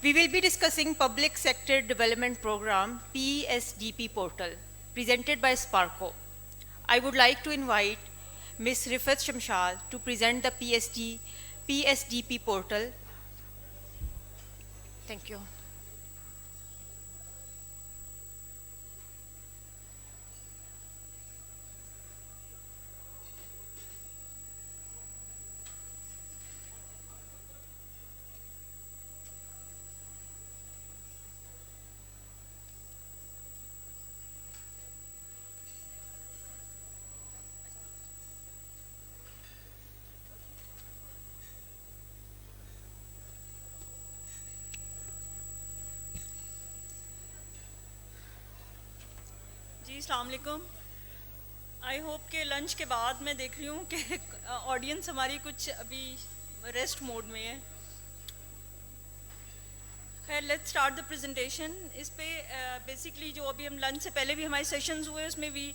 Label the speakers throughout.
Speaker 1: We will be discussing Public Sector Development Program PSDP portal presented by Sparko. I would like to invite Ms. Rifat Shamshad to present the PSDP portal. Thank you.
Speaker 2: जी अस्सलाम वालेकुम। I hope के lunch के बाद मैं देख रही हूँ कि ऑडियंस हमारी कुछ अभी रेस्ट मोड में है। खैर लेट्स स्टार्ट द प्रेजेंटेशन। इस पे बेसिकली जो अभी हम लंच से पहले भी हमारे सेशंस हुए उसमें भी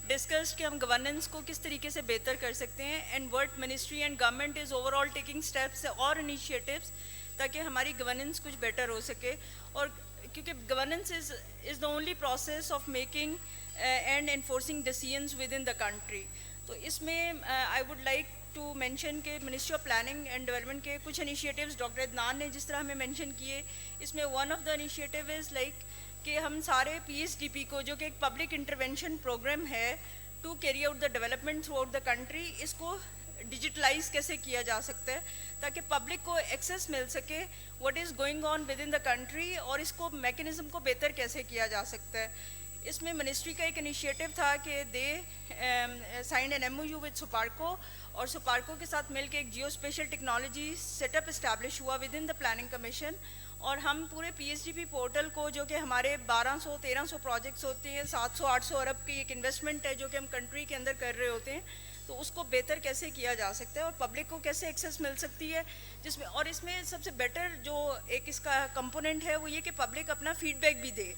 Speaker 2: डिस्कस्ड कि हम गवर्नेंस को किस तरीके से बेहतर कर सकते हैं and what ministry and government is overall taking steps और इनिशिएटिव्स ताकि हमारी गवर्नेंस कुछ बेटर हो सके। और क्योंकि governance is the only process of making and enforcing decisions within the country. तो इसमें I would like to mention के ministry of planning and development के कुछ इनिशिएटिव्स डॉक्टर अदनान ने जिस तरह हमें मेंशन किए, इसमें one of the initiative is like कि हम सारे पीएसडीपी को जो कि एक पब्लिक इंटरवेंशन प्रोग्राम है to carry out the development throughout the country, इसको डिजिटलाइज कैसे किया जा सकता है ताकि पब्लिक को एक्सेस मिल सके what is going on with in the country और इसको मैकेनिज्म को बेहतर कैसे किया जा सकता है। इसमें मिनिस्ट्री का एक इनिशिएटिव था कि they signed an MOU with SUPARCO और सुपार्को के साथ मिल के एक जियो स्पेशल टेक्नोलॉजी सेटअप इस्टेब्लिश हुआ within the planning commission. और हम पूरे पीएसडीपी पोर्टल को जो कि हमारे 1200-1300 प्रोजेक्ट्स होते हैं, 700-800 अरब की एक इन्वेस्टमेंट है जो कि हम कंट्री के अंदर कर रहे होते हैं, तो उसको बेहतर कैसे किया जा सकता है और पब्लिक को कैसे एक्सेस मिल सकती है जिसमें। और इसमें सबसे बेटर जो एक इसका कंपोनेंट है वो ये कि पब्लिक अपना फीडबैक भी दे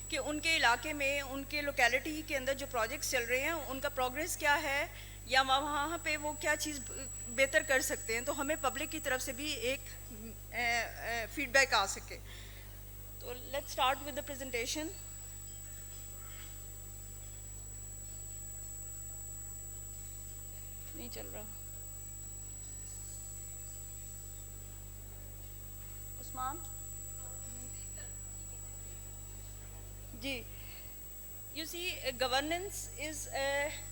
Speaker 2: कि उनके इलाके में उनके लोकेलिटी के अंदर जो प्रोजेक्ट्स चल रहे हैं उनका प्रोग्रेस क्या है या वहाँ पे वो क्या चीज़ बेहतर कर सकते हैं, तो हमें पब्लिक की तरफ से भी एक फीडबैक आ सके। तो let's start with the presentation. नहीं चल रहा उस्मान जी। You see, governance is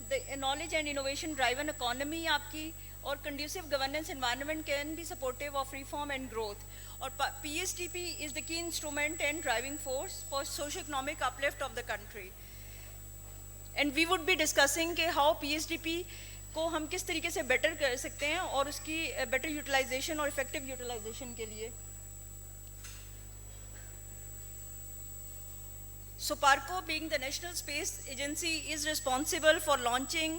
Speaker 2: the knowledge and innovation driven economy आपकी, और conducive governance environment can be supportive of reform and growth. और PSDP is the key instrument and driving force for socio-economic uplift of the country. And we would be discussing कि how PSDP को हम किस तरीके से better कर सकते हैं और उसकी better utilization और effective utilization के लिए। Suparco, being the National Space Agency, is responsible for launching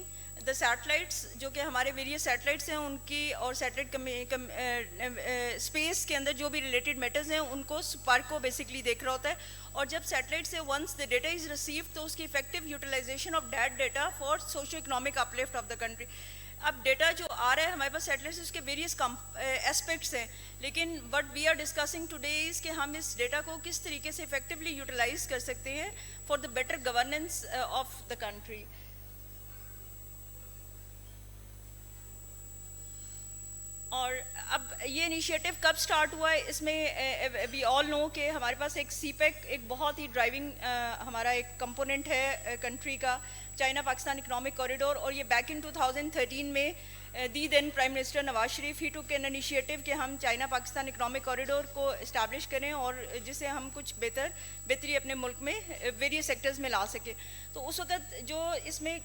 Speaker 2: the satellites, जो कि हमारे various satellites हैं उनकी, और satellite space के अंदर जो भी related matters हैं उनको Suparco basically देख रहा होता है। और जब satellite से once the data is received तो उसकी effective utilization of that data for socio-economic uplift of the country। अब डेटा जो आ रहा है हमारे पास सैटेलाइट से उसके वेरियस एस्पेक्ट्स हैं, लेकिन what we are discussing today is कि हम इस डेटा को किस तरीके से इफेक्टिवली यूटिलाइज कर सकते हैं for the better governance of the country. और अब ये इनिशिएटिव कब स्टार्ट हुआ है, इसमें वी ऑल नो कि हमारे पास एक CPEC एक बहुत ही ड्राइविंग हमारा एक कंपोनेंट है कंट्री का, चाइना पाकिस्तान इकोनॉमिक कॉरिडोर। और ये बैक इन 2013 में the then prime minister Nawaz Sharif he took an initiative कि हम चाइना पाकिस्तान इकोनॉमिक कॉरिडोर को इस्टेब्लिश करें और जिससे हम कुछ बेहतरी अपने मुल्क में वेरियस सेक्टर्स में ला सकें। तो उस वक्त जो इसमें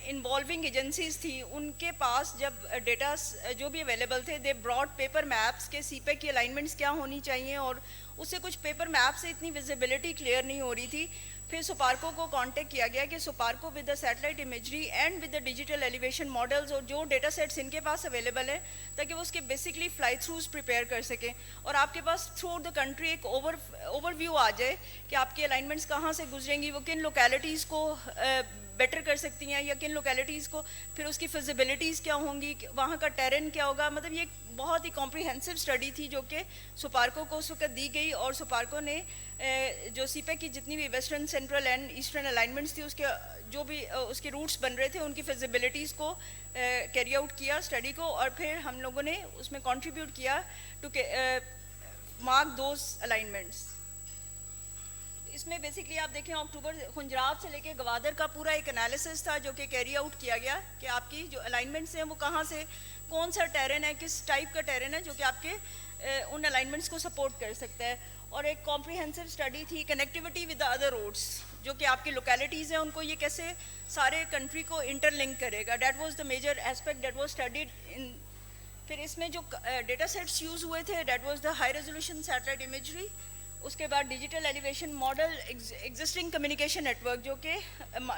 Speaker 2: इन्वॉल्विंग एजेंसीज थी उनके पास जब डेटा जो भी अवेलेबल थे, दे ब्रॉड पेपर मैप्स के CPEC की अलाइनमेंट्स क्या होनी चाहिए, और उससे कुछ पेपर मैप से इतनी विजिबिलिटी क्लियर नहीं हो रही थी। फिर सुपार्को को कांटेक्ट किया गया कि SUPARCO with the satellite imagery and with the digital elevation models और जो डेटा सेट्स इनके पास अवेलेबल है ताकि वो उसके बेसिकली फ्लाई थ्रूज प्रिपेयर कर सकें और आपके pass through out the country एक ओवरव्यू आ जाए कि आपकी अलाइनमेंट्स कहाँ से गुजरेंगी, वो किन लोकेलिटीज़ को बेटर कर सकती हैं, या किन लोकेलिटीज़ को, फिर उसकी फिजिबिलिटीज़ क्या होंगी, वहाँ का टेरेन क्या होगा। मतलब ये बहुत ही कॉम्प्रिहेंसिव स्टडी थी जो कि सुपार्को को उस वक्त दी गई, और सुपार्को ने जो सीपेक की जितनी भी western, central and eastern alignments थी, उसके जो भी उसके रूट्स बन रहे थे, उनकी फिजिबिलिटीज़ को कैरी आउट किया स्टडी को, और फिर हम लोगों ने उसमें कंट्रीब्यूट किया टू मार्क दोज अलाइनमेंट्स। इसमें बेसिकली आप देखें अक्टूबर खुंजराब से लेके गवादर का पूरा एक एनालिसिस था जो कि कैरी आउट किया गया कि आपकी जो अलाइनमेंट्स हैं वो कहाँ से, कौन सा टेरेन है, किस टाइप का टेरेन है जो कि आपके उन अलाइनमेंट्स को सपोर्ट कर सकता है। और एक कॉम्प्रिहेंसिव स्टडी थी connectivity with the other roads, जो कि आपकी लोकेलिटीज़ हैं उनको ये कैसे सारे कंट्री को इंटरलिंक करेगा। That was the major aspect that was studied in. फिर इसमें जो डेटा सेट्स यूज़ हुए थे, that was the high resolution satellite imagery, उसके बाद digital elevation model, existing communication network जो कि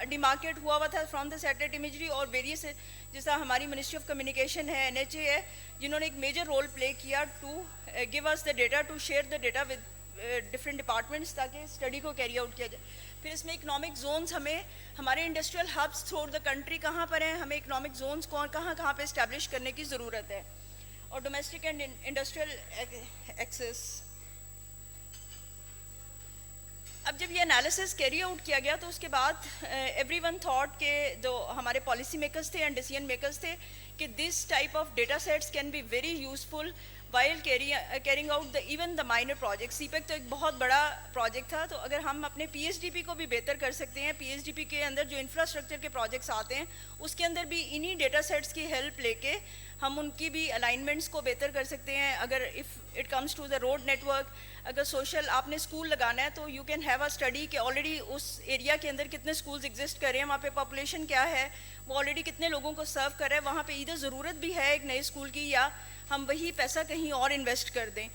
Speaker 2: डिमार्केट हुआ था फ्रॉम द सैटेलाइट इमेजरी, और वेरियस जैसा हमारी मिनिस्ट्री ऑफ कम्युनिकेशन है, NHA है, जिन्होंने एक मेजर रोल प्ले किया to give us the data, to share the data with different departments ताकि स्टडी को कैरी आउट किया जाए। फिर इसमें इकोनॉमिक जोन्स, हमें हमारे industrial hubs through the country कहाँ पर हैं, हमें इकोनॉमिक जोन्स कहाँ पे इस्टेब्लिश करने की ज़रूरत है, और डोमेस्टिक एंड इंडस्ट्रियल एक्सेस। अब जब ये एनालिसिस कैरी आउट किया गया तो उसके बाद एवरीवन थॉट के जो हमारे पॉलिसी मेकर्स थे एंड डिसीजन मेकर्स थे कि this type of data sets can be very useful while carrying out the even the minor project. CPEC तो एक बहुत बड़ा प्रोजेक्ट था, तो अगर हम अपने PSDP को भी बेहतर कर सकते हैं, PSDP के अंदर जो इंफ्रास्ट्रक्चर के प्रोजेक्ट्स आते हैं उसके अंदर भी इन्हीं डेटा सेट्स की हेल्प लेके हम उनकी भी अलाइनमेंट्स को बेहतर कर सकते हैं। अगर if it comes to the road network, अगर सोशल आपने स्कूल लगाना है तो you can have a study कि ऑलरेडी उस एरिया के अंदर कितने स्कूल्स एग्जिस्ट कर रहे हैं, वहाँ पे पॉपुलेशन क्या है, वो ऑलरेडी कितने लोगों को सर्व कर रहा है, वहाँ पे इधर ज़रूरत भी है एक नए स्कूल की, या हम वही पैसा कहीं और इन्वेस्ट कर दें।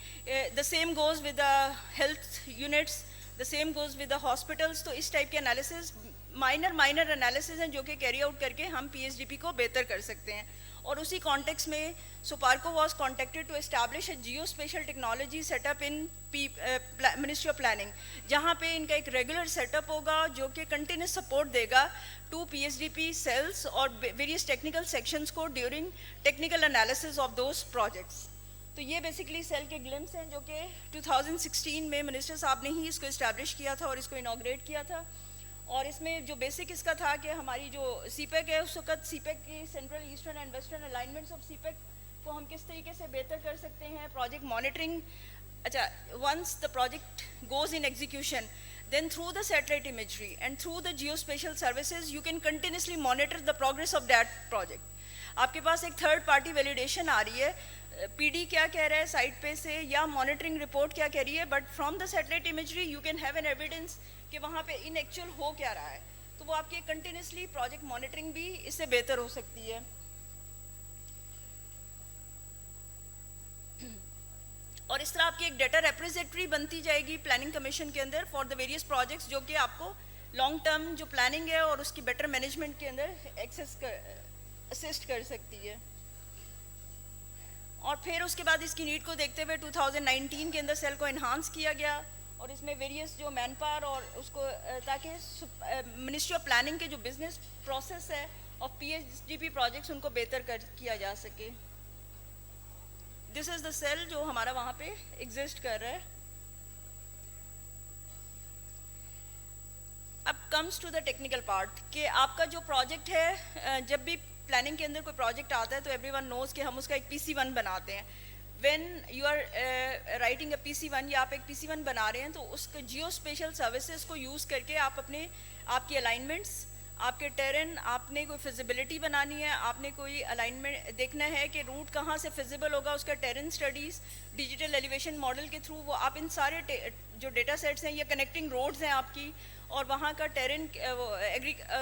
Speaker 2: The same goes with the health units, the same goes with the hospitals. तो इस टाइप के एनालिसिस माइनर एनालिसिस हैं जो कि कैरी आउट करके हम PSDP को बेहतर कर सकते हैं। और उसी कॉन्टेक्स्ट में SUPARCO was contacted to establish a geo special technology setup in ministry of planning, जहाँ पे इनका एक रेगुलर सेटअप होगा जो कि कंटिन्यूस सपोर्ट देगा टू PSDP सेल्स और वेरियस टेक्निकल सेक्शंस को during technical analysis of those projects. तो ये बेसिकली सेल के ग्लिम्स हैं जो कि 2016 में मिनिस्टर साहब ने ही इसको इस्टेब्लिश किया था और इसको इनॉग्रेट किया था। और इसमें जो बेसिक इसका था कि हमारी जो सीपेक है उस वक्त सीपेक की central eastern and western alignments of CPEC को हम किस तरीके से बेहतर कर सकते हैं, प्रोजेक्ट मॉनिटरिंग। अच्छा, once the project goes in execution, then through the satellite imagery and through the geospatial services you can continuously monitor the progress of that project. आपके पास एक थर्ड पार्टी वैलिडेशन आ रही है, PD क्या कह रहा है site पे से, या मॉनिटरिंग रिपोर्ट क्या कह रही है, but from the satellite imagery you can have an evidence कि वहाँ पे इन एक्चुअल हो क्या रहा है। तो वो आपकी कंटिन्यूसली प्रोजेक्ट मॉनिटरिंग भी इससे बेहतर हो सकती है। और इस तरह आपकी एक डेटा रिप्रेजेंटेटिव बनती जाएगी प्लानिंग कमीशन के अंदर फॉर द वेरियस प्रोजेक्ट्स, जो कि आपको लॉन्ग टर्म जो प्लानिंग है और उसकी बेटर मैनेजमेंट के अंदर असिस्ट कर सकती है। और फिर उसके बाद इसकी नीड को देखते हुए 2019 के अंदर सेल को इन्हांस किया गया और इसमें वेरियस जो मैन पावर और उसको ताकि मिनिस्ट्री ऑफ प्लानिंग के जो बिजनेस प्रोसेस है ऑफ PSDP प्रोजेक्ट्स उनको बेहतर किया जा सके। दिस इज द सेल जो हमारा वहाँ पे एग्जिस्ट कर रहा है। अब comes to the technical part कि आपका जो प्रोजेक्ट है, जब भी प्लानिंग के अंदर कोई प्रोजेक्ट आता है तो एवरीवन नोज कि हम उसका एक PC1 बनाते हैं। When you are writing a PC1 या आप एक PC1 बना रहे हैं तो उसके जियो स्पेशल सर्विसेज को यूज़ करके आप आपकी अलाइनमेंट्स, आपके टेरेन, आपने कोई फिजिबिलिटी बनानी है, आपने कोई अलाइनमेंट देखना है कि रूट कहाँ से फिजिबल होगा, उसका terrain studies digital elevation model के थ्रू वो आप इन सारे जो डेटा सेट्स हैं या कनेक्टिंग रोड्स हैं आपकी, और वहाँ का टेरेन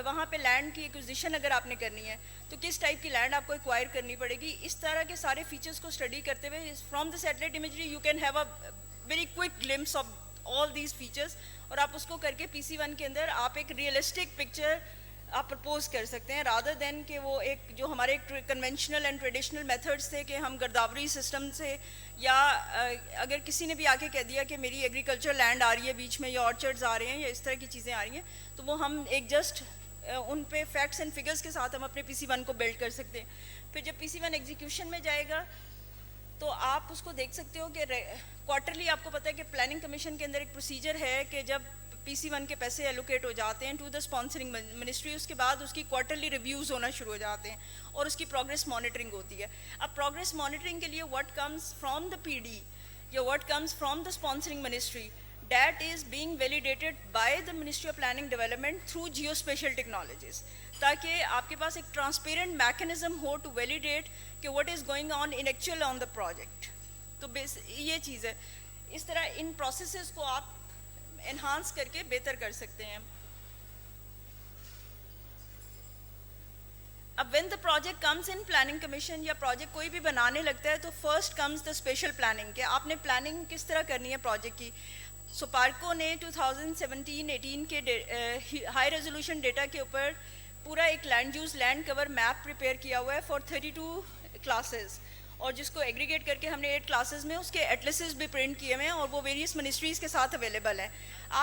Speaker 2: वहाँ पे लैंड की एक्विजिशन अगर आपने करनी है तो किस टाइप की लैंड आपको एक्वायर करनी पड़ेगी, इस तरह के सारे फीचर्स को स्टडी करते हुए from the satellite imagery you can have a very quick glimpse of all these features, और आप उसको करके PC1 के अंदर आप एक रियलिस्टिक पिक्चर आप प्रपोज कर सकते हैं, रादर देन कि वो एक जो हमारे कन्वेंशनल एंड ट्रेडिशनल मेथड्स थे कि हम गर्दावरी सिस्टम से, या अगर किसी ने भी आके कह दिया कि मेरी एग्रीकल्चर लैंड आ रही है बीच में या ऑर्चर्ड्स आ रहे हैं या इस तरह की चीज़ें आ रही हैं, तो वो हम एक जस्ट उन पे फैक्ट्स एंड फिगर्स के साथ हम अपने PC1 को बिल्ड कर सकते हैं। फिर जब PC1 एग्जीक्यूशन में जाएगा तो आप उसको देख सकते हो कि क्वार्टरली आपको पता है कि प्लानिंग कमीशन के अंदर एक प्रोसीजर है कि जब PC1 के पैसे एलोकेट हो जाते हैं टू द स्पॉन्सरिंग मिनिस्ट्री, उसके बाद उसकी क्वार्टरली रिव्यूज़ होना शुरू हो जाते हैं और उसकी प्रोग्रेस मॉनिटरिंग होती है। अब प्रोग्रेस मॉनिटरिंग के लिए what comes from the PD या what comes from the sponsoring ministry, that is being validated by the Ministry of Planning Development through geospatial technologies, ताकि आपके पास एक ट्रांसपेरेंट मैकेनिज्म हो टू वैलिडेट कि what is going on in actual on the project. तो ये चीज़ है, इस तरह इन प्रोसेसेस को आप एनहांस करके बेहतर कर सकते हैं। अब when the project comes in planning commission या प्रोजेक्ट कोई भी बनाने लगता है तो first comes the special planning के आपने प्लानिंग किस तरह करनी है प्रोजेक्ट की। सो पार्को ने 2017-18 के हाई रेजोल्यूशन डेटा के ऊपर पूरा एक land use land cover map prepare किया हुआ है फॉर 32 क्लासेस, और जिसको एग्रीगेट करके हमने 8 क्लासेस में उसके एटलसेस भी प्रिंट किए हुए हैं और वो वेरियस मिनिस्ट्रीज़ के साथ अवेलेबल हैं।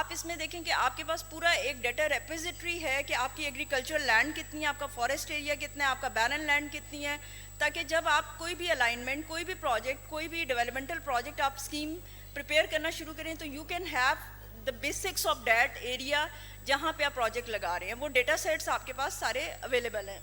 Speaker 2: आप इसमें देखें कि आपके पास पूरा एक डाटा रेपोजिटरी है कि आपकी एग्रीकल्चरल लैंड कितनी है, आपका फॉरेस्ट एरिया कितना है, आपका बैरन लैंड कितनी है, ताकि जब आप कोई भी अलाइनमेंट, कोई भी प्रोजेक्ट, कोई भी डेवलपमेंटल प्रोजेक्ट आप स्कीम प्रिपेयर करना शुरू करें तो you can have the basics of that area जहाँ पे आप प्रोजेक्ट लगा रहे हैं, वो डेटा सेट्स आपके पास सारे अवेलेबल हैं।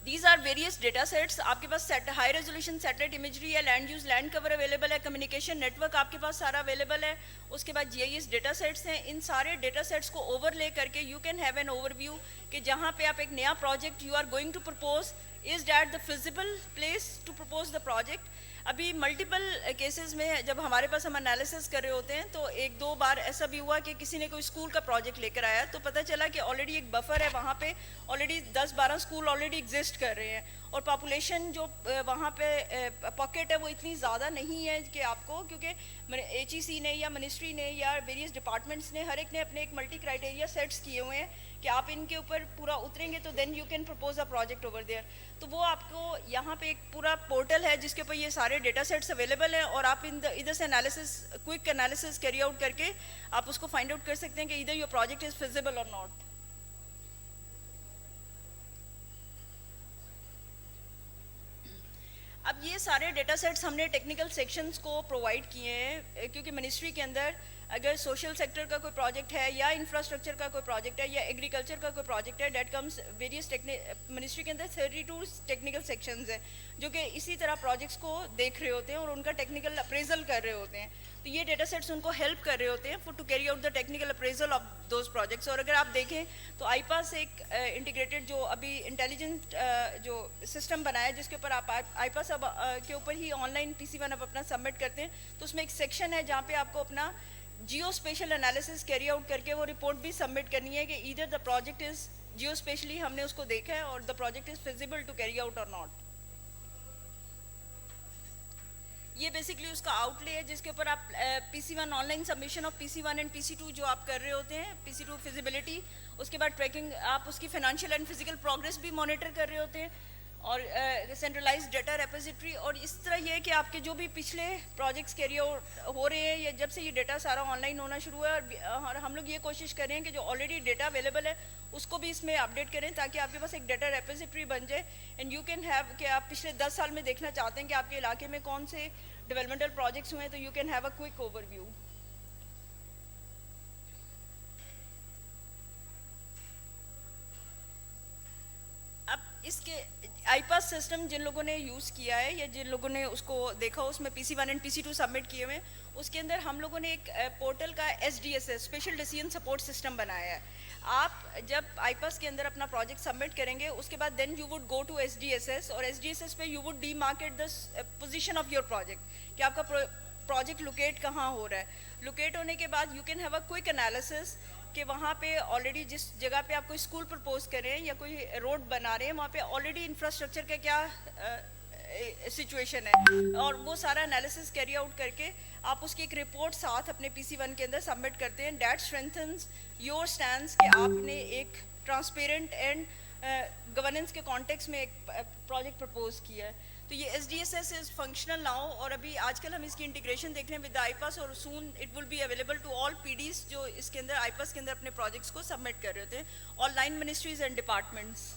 Speaker 2: These are various data sets, आपके पास हाई रेजोल्यूशन सैटेलाइट इमेजरी है, land use land cover available है, कम्युनिकेशन नेटवर्क आपके पास सारा अवेलेबल है, उसके बाद GIS डेटा सेट्स हैं। इन सारे डेटा सेट्स को ओवरले करके you can have an overview कि जहाँ पे आप एक नया project you are going to propose, is that the feasible place to propose the project. अभी मल्टीपल केसेस में जब हमारे पास हम एनालिसिस कर रहे होते हैं तो 1-2 बार ऐसा भी हुआ कि किसी ने कोई स्कूल का प्रोजेक्ट लेकर आया तो पता चला कि ऑलरेडी एक बफर है वहाँ पे, ऑलरेडी 10-12 स्कूल ऑलरेडी एग्जिस्ट कर रहे हैं और पॉपुलेशन जो वहाँ पे पॉकेट है वो इतनी ज़्यादा नहीं है कि आपको, क्योंकि HEC ने या मिनिस्ट्री ने या वेरियस डिपार्टमेंट्स ने हर एक ने अपने एक मल्टी क्राइटेरिया सेट्स किए हुए हैं कि आप इनके ऊपर पूरा उतरेंगे तो then you can propose a project over there. तो वो आपको यहाँ पे एक पूरा पोर्टल है जिसके ऊपर ये सारे डेटा सेट्स अवेलेबल हैं और आप इधर से analysis, quick analysis carry out करके आप उसको फाइंड आउट कर सकते हैं कि इधर योर प्रोजेक्ट इज फिजिबल और नॉट। अब ये सारे डेटा सेट्स हमने टेक्निकल सेक्शंस को प्रोवाइड किए हैं क्योंकि मिनिस्ट्री के अंदर अगर सोशल सेक्टर का कोई प्रोजेक्ट है या इंफ्रास्ट्रक्चर का कोई प्रोजेक्ट है या एग्रीकल्चर का कोई प्रोजेक्ट है, डेट कम्स वेरियस मिनिस्ट्री के अंदर 32 टेक्निकल सेक्शंस हैं जो कि इसी तरह प्रोजेक्ट्स को देख रहे होते हैं और उनका टेक्निकल अप्रेजल कर रहे होते हैं। तो ये डेटा सेट्स उनको हेल्प कर रहे होते हैं for to carry out the technical appraisal of those projects. और अगर आप देखें तो आईपास एक इंटीग्रेटेड जो अभी इंटेलिजेंट जो सिस्टम बनाया है जिसके ऊपर आप आईपास अब के ऊपर ही ऑनलाइन PC1 आप अपना सबमिट करते हैं, तो उसमें एक सेक्शन है जहाँ पे आपको अपना geo spatial analysis carry out करके वो रिपोर्ट भी सबमिट करनी है कि either the project is geo spatially हमने उसको देखा है और the project is feasible to carry out और नॉट। ये बेसिकली उसका आउटले है जिसके ऊपर आप PC1 online submission of PC1 and PC2 जो आप कर रहे होते हैं, PC2 फिजिबिलिटी, उसके बाद ट्रैकिंग, आप उसकी फाइनेंशियल एंड फिजिकल प्रोग्रेस भी मॉनिटर कर रहे होते हैं और सेंट्रलाइज डाटा रेपोजिटरी। और इस तरह ये है कि आपके जो भी पिछले प्रोजेक्ट्स कैरी हो रहे हैं या जब से ये डाटा सारा ऑनलाइन होना शुरू हुआ है और हम लोग ये कोशिश कर रहे हैं कि जो ऑलरेडी डाटा अवेलेबल है उसको भी इसमें अपडेट करें ताकि आपके पास एक डाटा रेपोजिटरी बन जाए एंड यू कैन हैव कि आप पिछले 10 साल में देखना चाहते हैं कि आपके इलाके में कौन से डेवलपमेंटल प्रोजेक्ट्स हुए हैं तो you can have a quick overview. अब इसके आईपास सिस्टम जिन लोगों ने यूज़ किया है या जिन लोगों ने उसको देखा उसमें PC1 एंड PC2 सबमिट किए हुए हैं, उसके अंदर हम लोगों ने एक पोर्टल का SDSS special decision support system बनाया है। आप जब आईपास के अंदर अपना प्रोजेक्ट सबमिट करेंगे उसके बाद then you would go to SDSS और SDSS पे you would demarcate the position of your project कि आपका प्रोजेक्ट लोकेट कहाँ हो रहा है। लोकेट होने के बाद you can have a quick analysis कि वहाँ पे ऑलरेडी जिस जगह पे आप कोई स्कूल प्रपोज कर रहे हैं या कोई रोड बना रहे हैं वहाँ पे ऑलरेडी इंफ्रास्ट्रक्चर का क्या सिचुएशन है और वो सारा एनालिसिस कैरी आउट करके आप उसकी एक रिपोर्ट साथ अपने PC1 के अंदर सबमिट करते हैं। दैट स्ट्रेंथन्स योर स्टैंड्स कि आपने एक ट्रांसपेरेंट एंड गवर्नेंस के कॉन्टेक्स्ट में एक प्रोजेक्ट प्रपोज किया है। तो ये SDSS इज फंक्शनल नाउ, और अभी आजकल हम इसकी इंटीग्रेशन देख रहे हैं विद आईपास, और soon it will be available to all PDs जो इसके अंदर आईपास के अंदर अपने प्रोजेक्ट्स को सबमिट कर रहे होते हैं, all line ministries and departments.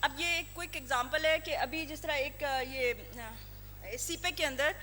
Speaker 2: अब ये एक क्विक एग्जांपल है कि अभी जिस तरह एक ये CPEC के अंदर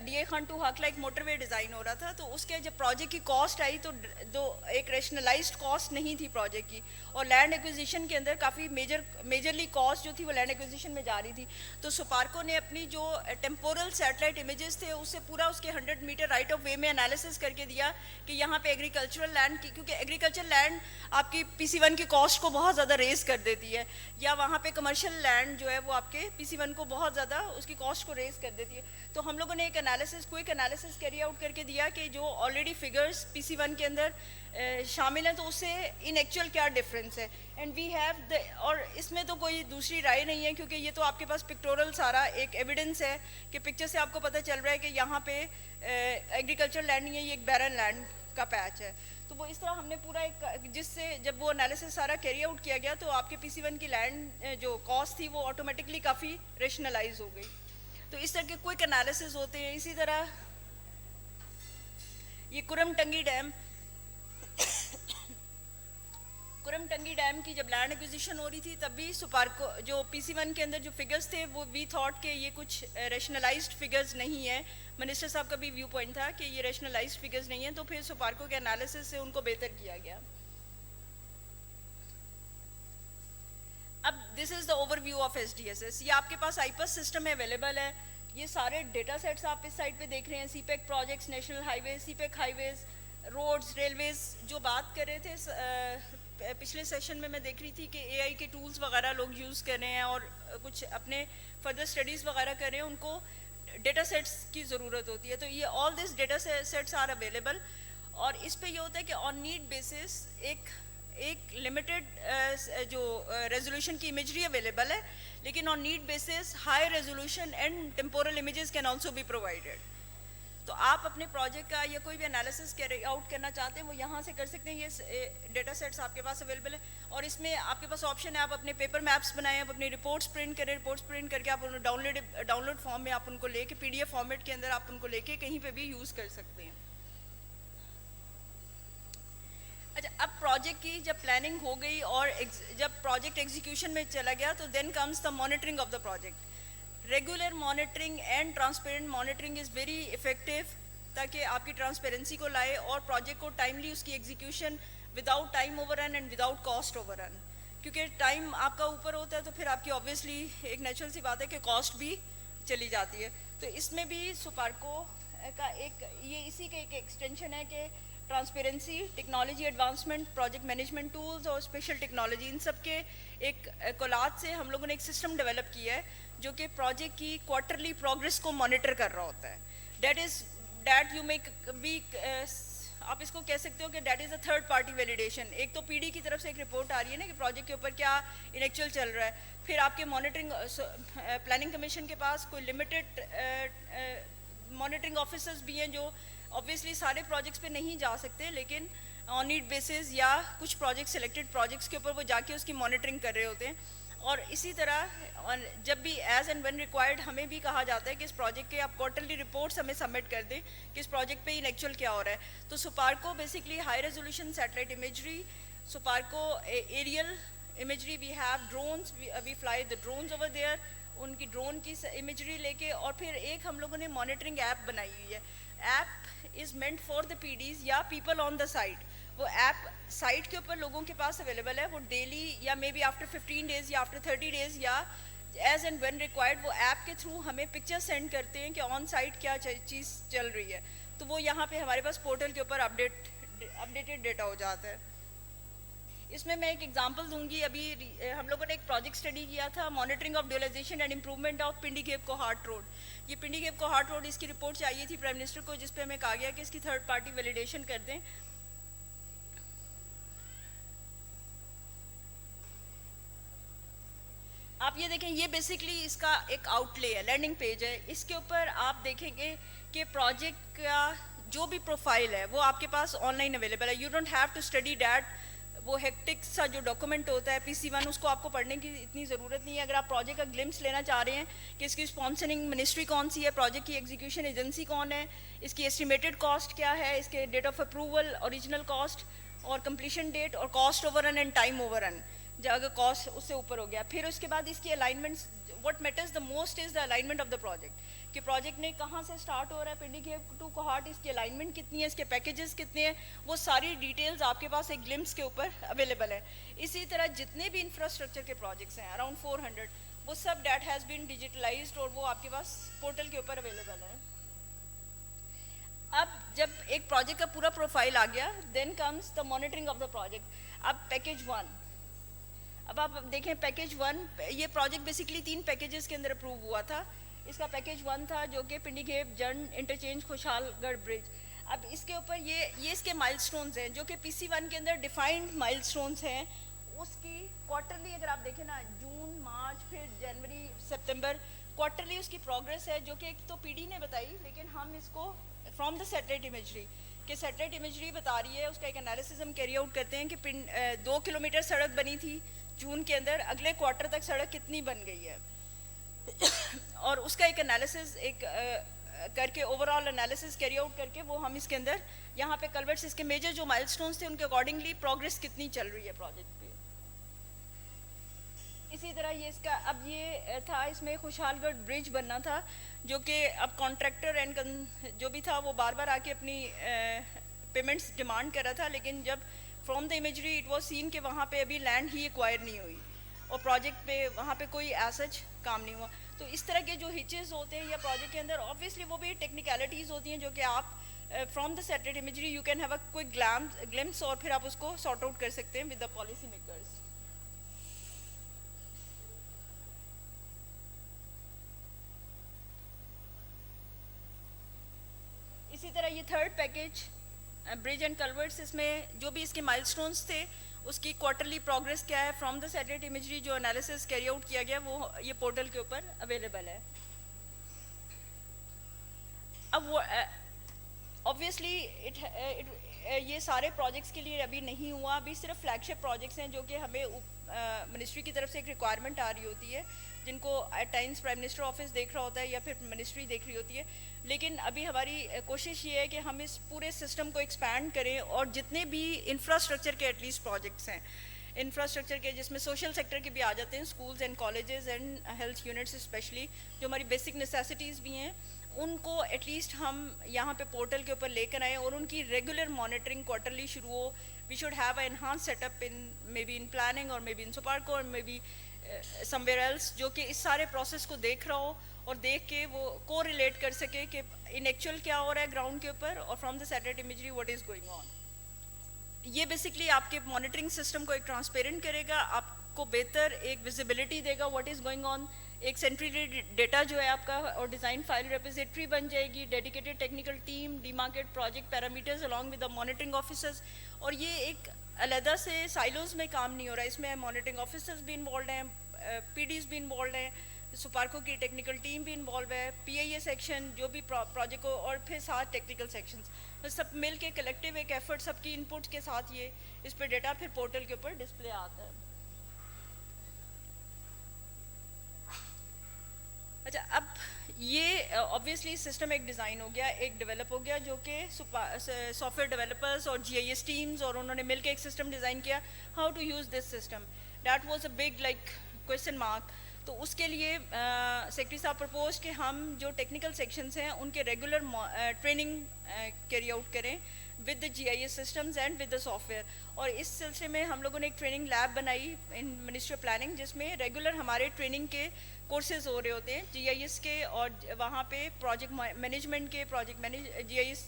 Speaker 2: DA खान टू हाकला एक मोटरवे डिज़ाइन हो रहा था, तो उसके जब प्रोजेक्ट की कॉस्ट आई तो एक रेशनलाइज्ड कॉस्ट नहीं थी प्रोजेक्ट की, और लैंड एक्विजिशन के अंदर काफ़ी मेजरली कॉस्ट जो थी वो लैंड एक्विजिशन में जा रही थी। तो सुपार्को ने अपनी जो टेम्पोरल सैटेलाइट इमेजेस थे उससे पूरा उसके 100 मीटर राइट ऑफ वे में एनालिसिस करके दिया कि यहाँ पे एग्रीकल्चरल लैंड की, क्योंकि एग्रीकल्चर लैंड आपकी PC1 की कॉस्ट को बहुत ज़्यादा रेज कर देती है, या वहाँ पे कमर्शियल लैंड जो है वो आपके PC1 को बहुत ज़्यादा उसकी कॉस्ट को रेज कर देती है। तो हम लोगों ने एक analysis, quick analysis carry out करके दिया कि जो ऑलरेडी फिगर्स PC1 के अंदर शामिल हैं तो उससे इन एक्चुअल क्या डिफरेंस है, एंड वी हैव द, और इसमें तो कोई दूसरी राय नहीं है क्योंकि ये तो आपके पास पिक्टोरल सारा एक एविडेंस है कि पिक्चर से आपको पता चल रहा है कि यहाँ पे एग्रीकल्चर लैंड नहीं है, ये एक बैरन लैंड का पैच है। तो वो इस तरह हमने पूरा एक, जिससे जब वो एनालिसिस सारा कैरी आउट किया गया तो आपके PC1 की लैंड जो कॉस्ट थी वो ऑटोमेटिकली काफ़ी रेशनलाइज हो गई। तो इस तरह के क्विक एनालिसिस होते हैं। इसी तरह ये कुरमटंगी डैम की जब लैंड एक्विजिशन हो रही थी तब भी सुपार्को जो PC1 के अंदर जो फिगर्स थे वो वी थॉट के ये कुछ रेशनलाइज्ड फिगर्स नहीं है। मिनिस्टर साहब का भी व्यू पॉइंट था कि ये रेशनलाइज्ड फिगर्स नहीं है, तो फिर सुपार्को के एनालिसिस से उनको बेहतर किया गया। अब this is the overview of SDSS। ये आपके पास आईपास सिस्टम में अवेलेबल है, ये सारे डेटा सेट्स आप इस साइड पे देख रहे हैं, CPEC projects, national highway, CPEC highways, roads, railways. जो बात कर रहे थे पिछले सेशन में मैं देख रही थी कि AI के टूल्स वगैरह लोग यूज़ कर रहे हैं और कुछ अपने फर्दर स्टडीज़ वगैरह कर रहे हैं, उनको डेटा सेट्स की ज़रूरत होती है। तो ये all this data sets are available, और इस पे ये होता है कि ऑन नीड बेसिस एक लिमिटेड जो रेजोल्यूशन की इमेजरी अवेलेबल है, लेकिन on need basis high resolution and temporal images can also be provided. तो आप अपने प्रोजेक्ट का या कोई भी एनालिसिस कैरी आउट करना चाहते हैं वो यहाँ से कर सकते हैं। ये डेटा सेट्स आपके पास अवेलेबल है, और इसमें आपके पास ऑप्शन है आप अपने पेपर मैप्स बनाएं, आप अपनी रिपोर्ट्स प्रिंट करें, रिपोर्ट्स प्रिंट करके आप उन्हें डाउनलोड फॉर्म में आप उनको लेके PDF फॉर्मेट के अंदर आप उनको लेके कहीं पे भी यूज़ कर सकते हैं। अच्छा, अब प्रोजेक्ट की जब प्लानिंग हो गई और जब प्रोजेक्ट एग्जीक्यूशन में चला गया तो then comes the monitoring of the project. Regular monitoring and transparent monitoring is very effective, ताकि आपकी ट्रांसपेरेंसी को लाए और प्रोजेक्ट को टाइमली उसकी execution without time overrun and without cost overrun. क्योंकि टाइम आपका ऊपर होता है तो फिर आपकी ऑब्वियसली एक नेचुरल सी बात है कि कॉस्ट भी चली जाती है। तो इसमें भी सुपार्को का एक ये इसी का एक एक्सटेंशन है कि transparency, technology advancement, project management tools और स्पेशल टेक्नोलॉजी, इन सब के एक कोलाज से हम लोगों ने एक सिस्टम डेवलप किया है जो कि प्रोजेक्ट की क्वार्टरली प्रोग्रेस को मॉनिटर कर रहा होता है। दैट यू मेक बी, आप इसको कह सकते हो कि that is a third party validation. एक तो PD की तरफ से एक रिपोर्ट आ रही है ना कि प्रोजेक्ट के ऊपर क्या इनएक्चुअल चल रहा है, फिर आपके मॉनिटरिंग प्लानिंग कमीशन के पास कोई लिमिटेड मॉनिटरिंग ऑफिसर्स भी हैं जो ऑब्वियसली सारे प्रोजेक्ट्स पे नहीं जा सकते, लेकिन ऑन नीड बेसिस या कुछ प्रोजेक्ट सिलेक्टेड प्रोजेक्ट्स के ऊपर वो जाके उसकी मॉनिटरिंग कर रहे होते हैं। और इसी तरह जब भी एज एंड व्हेन रिक्वायर्ड हमें भी कहा जाता है कि इस प्रोजेक्ट के आप क्वार्टरली रिपोर्ट्स हमें सबमिट कर दें कि इस प्रोजेक्ट पे इन एक्चुअल क्या हो रहा है। तो SUPARCO basically high resolution satellite imagery, SUPARCO aerial imagery, we have drones, we fly the drones over there, उनकी ड्रोन की इमेजरी लेके, और फिर एक हम लोगों ने मॉनिटरिंग ऐप बनाई हुई है। App is meant for the PDs या पीपल ऑन द साइट। वो ऐप साइट के ऊपर लोगों के पास अवेलेबल है, वो डेली या मे बी आफ्टर 15 डेज़ या आफ्टर 30 डेज़ या एज एंड व्हेन रिक्वायर्ड वो ऐप के थ्रू हमें पिक्चर सेंड करते हैं कि ऑन साइट क्या चीज़ चल रही है। तो वो यहाँ पे हमारे पास पोर्टल के ऊपर अपडेटेड डेटा हो जाता है। इसमें मैं एक एग्जांपल दूंगी। अभी हम लोगों ने एक प्रोजेक्ट स्टडी किया था, monitoring of dualization and improvement of Pindi Gheb Kohat road. ये पिंडी गेप कोहाट रोड, इसकी रिपोर्ट चाहिए थी प्राइम मिनिस्टर को, जिस पे हमें कहा गया कि इसकी थर्ड पार्टी वैलिडेशन कर दें। आप ये देखें, ये बेसिकली इसका एक आउटले है, लैंडिंग पेज है। इसके ऊपर आप देखेंगे कि प्रोजेक्ट का जो भी प्रोफाइल है वो आपके पास ऑनलाइन अवेलेबल है। You don't have to study that वो हेक्टिक सा जो डॉक्यूमेंट होता है PC1, उसको आपको पढ़ने की इतनी ज़रूरत नहीं है। अगर आप प्रोजेक्ट का ग्लिम्स लेना चाह रहे हैं कि इसकी स्पॉन्सरिंग मिनिस्ट्री कौन सी है, प्रोजेक्ट की एग्जीक्यूशन एजेंसी कौन है, इसकी एस्टिमेटेड कॉस्ट क्या है, इसके date of approval, original cost और कंप्लीशन डेट और cost overrun and time overrun, जब अगर कॉस्ट उससे ऊपर हो गया, फिर उसके बाद इसकी alignments, what matters the most is the alignment of the project, कि प्रोजेक्ट ने कहाँ से स्टार्ट हो रहा है, PDK टू कोहार्ट, इसकी अलाइनमेंट कितनी है, इसके पैकेजेस कितने हैं, वो सारी डिटेल्स आपके पास एक ग्लिम्स के ऊपर अवेलेबल है। इसी तरह जितने भी इंफ्रास्ट्रक्चर के प्रोजेक्ट्स हैं अराउंड 400, वो सब डेट हैज़ बीन डिजिटलाइज्ड और वो आपके पास पोर्टल के ऊपर अवेलेबल है। अब जब एक प्रोजेक्ट का पूरा प्रोफाइल आ गया, then comes the monitoring of the project. अब पैकेज 1, अब आप देखें पैकेज 1, ये प्रोजेक्ट बेसिकली 3 पैकेजेस के अंदर अप्रूव हुआ था। इसका पैकेज 1 था जो कि पिंडीघेप जन इंटरचेंज खुशहालगढ़ ब्रिज। अब इसके ऊपर ये इसके माइलस्टोन्स हैं जो कि PC1 के अंदर डिफाइंड माइलस्टोन्स हैं। उसकी क्वार्टरली अगर आप देखें ना, जून, मार्च, फिर जनवरी, सितंबर, क्वार्टरली उसकी प्रोग्रेस है, जो कि एक तो PD ने बताई, लेकिन हम इसको फ्रॉम द सैटेलाइट इमेजरी कि सैटेलाइट इमेजरी बता रही है, उसका एक एनालिसिस हम कैरी आउट करते हैं कि 2 किलोमीटर सड़क बनी थी जून के अंदर, अगले क्वार्टर तक सड़क कितनी बन गई है और उसका एक एनालिसिस करके, ओवरऑल एनालिसिस कैरी आउट करके, वो हम इसके अंदर यहाँ पे कल्वर्ट्स, इसके मेजर जो माइलस्टोन्स थे उनके अकॉर्डिंगली प्रोग्रेस कितनी चल रही है प्रोजेक्ट पे। इसी तरह ये इसका अब ये था, इसमें खुशहालगढ़ ब्रिज बनना था, जो कि अब कॉन्ट्रैक्टर एंड जो भी था वो बार बार आके अपनी पेमेंट्स डिमांड कर रहा था, लेकिन जब from the imagery it was scene कि वहाँ पे अभी लैंड ही एक्वायर नहीं हुई और प्रोजेक्ट पे वहाँ पे कोई एसच काम नहीं हुआ। तो इस तरह के जो हिचेस होते हैं या प्रोजेक्ट के अंदर, ऑब्वियसली वो भी टेक्निकलिटीज़ होती हैं जो कि आप from the satellite imagery you can have a quick glimpse और फिर आप उसको सॉर्ट आउट कर सकते हैं विद द पॉलिसी मेकर्स। इसी तरह ये थर्ड पैकेज ब्रिज एंड कल्वर्ट्स, इसमें जो भी इसके माइलस्टोन्स थे उसकी क्वार्टरली प्रोग्रेस क्या है फ्रॉम द सैटेलाइट इमेजरी, जो एनालिसिस कैरी आउट किया गया वो ये पोर्टल के ऊपर अवेलेबल है। अब वो ऑब्वियसली ये सारे प्रोजेक्ट्स के लिए अभी नहीं हुआ, अभी सिर्फ फ्लैगशिप प्रोजेक्ट्स हैं जो कि हमें मिनिस्ट्री की तरफ से एक रिक्वायरमेंट आ रही होती है, जिनको at times prime minister office देख रहा होता है या फिर मिनिस्ट्री देख रही होती है। लेकिन अभी हमारी कोशिश ये है कि हम इस पूरे सिस्टम को एक्सपैंड करें और जितने भी इंफ्रास्ट्रक्चर के एटलीस्ट प्रोजेक्ट्स हैं, इंफ्रास्ट्रक्चर के जिसमें सोशल सेक्टर के भी आ जाते हैं, schools and colleges and health units specially, जो हमारी बेसिक नेसेसिटीज़ भी हैं, उनको एटलीस्ट हम यहाँ पे पोर्टल के ऊपर लेकर आएँ और उनकी रेगुलर मॉनिटरिंग क्वार्टरली शुरू हो। We should have a enhance setup in maybe in planning और मे बी इन सुपार्को और मे बी समवेयर एल्स, जो कि इस सारे प्रोसेस को देख रहा हो और देख के वो को रिलेट कर सके कि इन एक्चुअल क्या हो रहा है ग्राउंड के ऊपर और from the satellite imagery what is going on. ये बेसिकली आपके मॉनिटरिंग सिस्टम को एक ट्रांसपेरेंट करेगा, आपको बेहतर एक विजिबिलिटी देगा व्हाट इज़ गोइंग ऑन। एक सेंट्रली डेटा जो है आपका और डिज़ाइन फाइल रेपोजिटरी बन जाएगी, dedicated technical team, demarcate project parameters along with the monitoring officers. और ये एक अलहदा से साइलोज में काम नहीं हो रहा है, इसमें मॉनिटरिंग ऑफिसर्स भी इन्वॉल्व हैं, PDs भी इन्वॉल्व हैं, सुपार्को की टेक्निकल टीम भी इन्वॉल्व है, PIA सेक्शन जो भी प्रोजेक्ट को, और फिर 7 टेक्निकल सेक्शंस, तो सब मिल के कलेक्टिव एक एफर्ट, सबकी इनपुट के साथ ये इस पर डेटा फिर पोर्टल के ऊपर डिस्प्ले आता है। अच्छा, अब ये ऑब्वियसली सिस्टम एक डिज़ाइन हो गया, एक डेवलप हो गया, जो कि सॉफ्टवेयर डेवलपर्स और GIS टीम्स और उन्होंने मिलकर एक सिस्टम डिज़ाइन किया। How to use this system, that was a big question mark. तो उसके लिए सेक्रेटरी साहब प्रपोज कि हम जो टेक्निकल सेक्शंस हैं उनके रेगुलर ट्रेनिंग कैरी आउट करें with the GIS systems and with the software. और इस सिलसिले में हम लोगों ने एक ट्रेनिंग लैब बनाई इन मिनिस्ट्री ऑफ प्लानिंग, जिसमें रेगुलर हमारे ट्रेनिंग के कोर्सेज हो रहे होते हैं GIS के, और वहाँ पे प्रोजेक्ट मैनेजमेंट के, GIS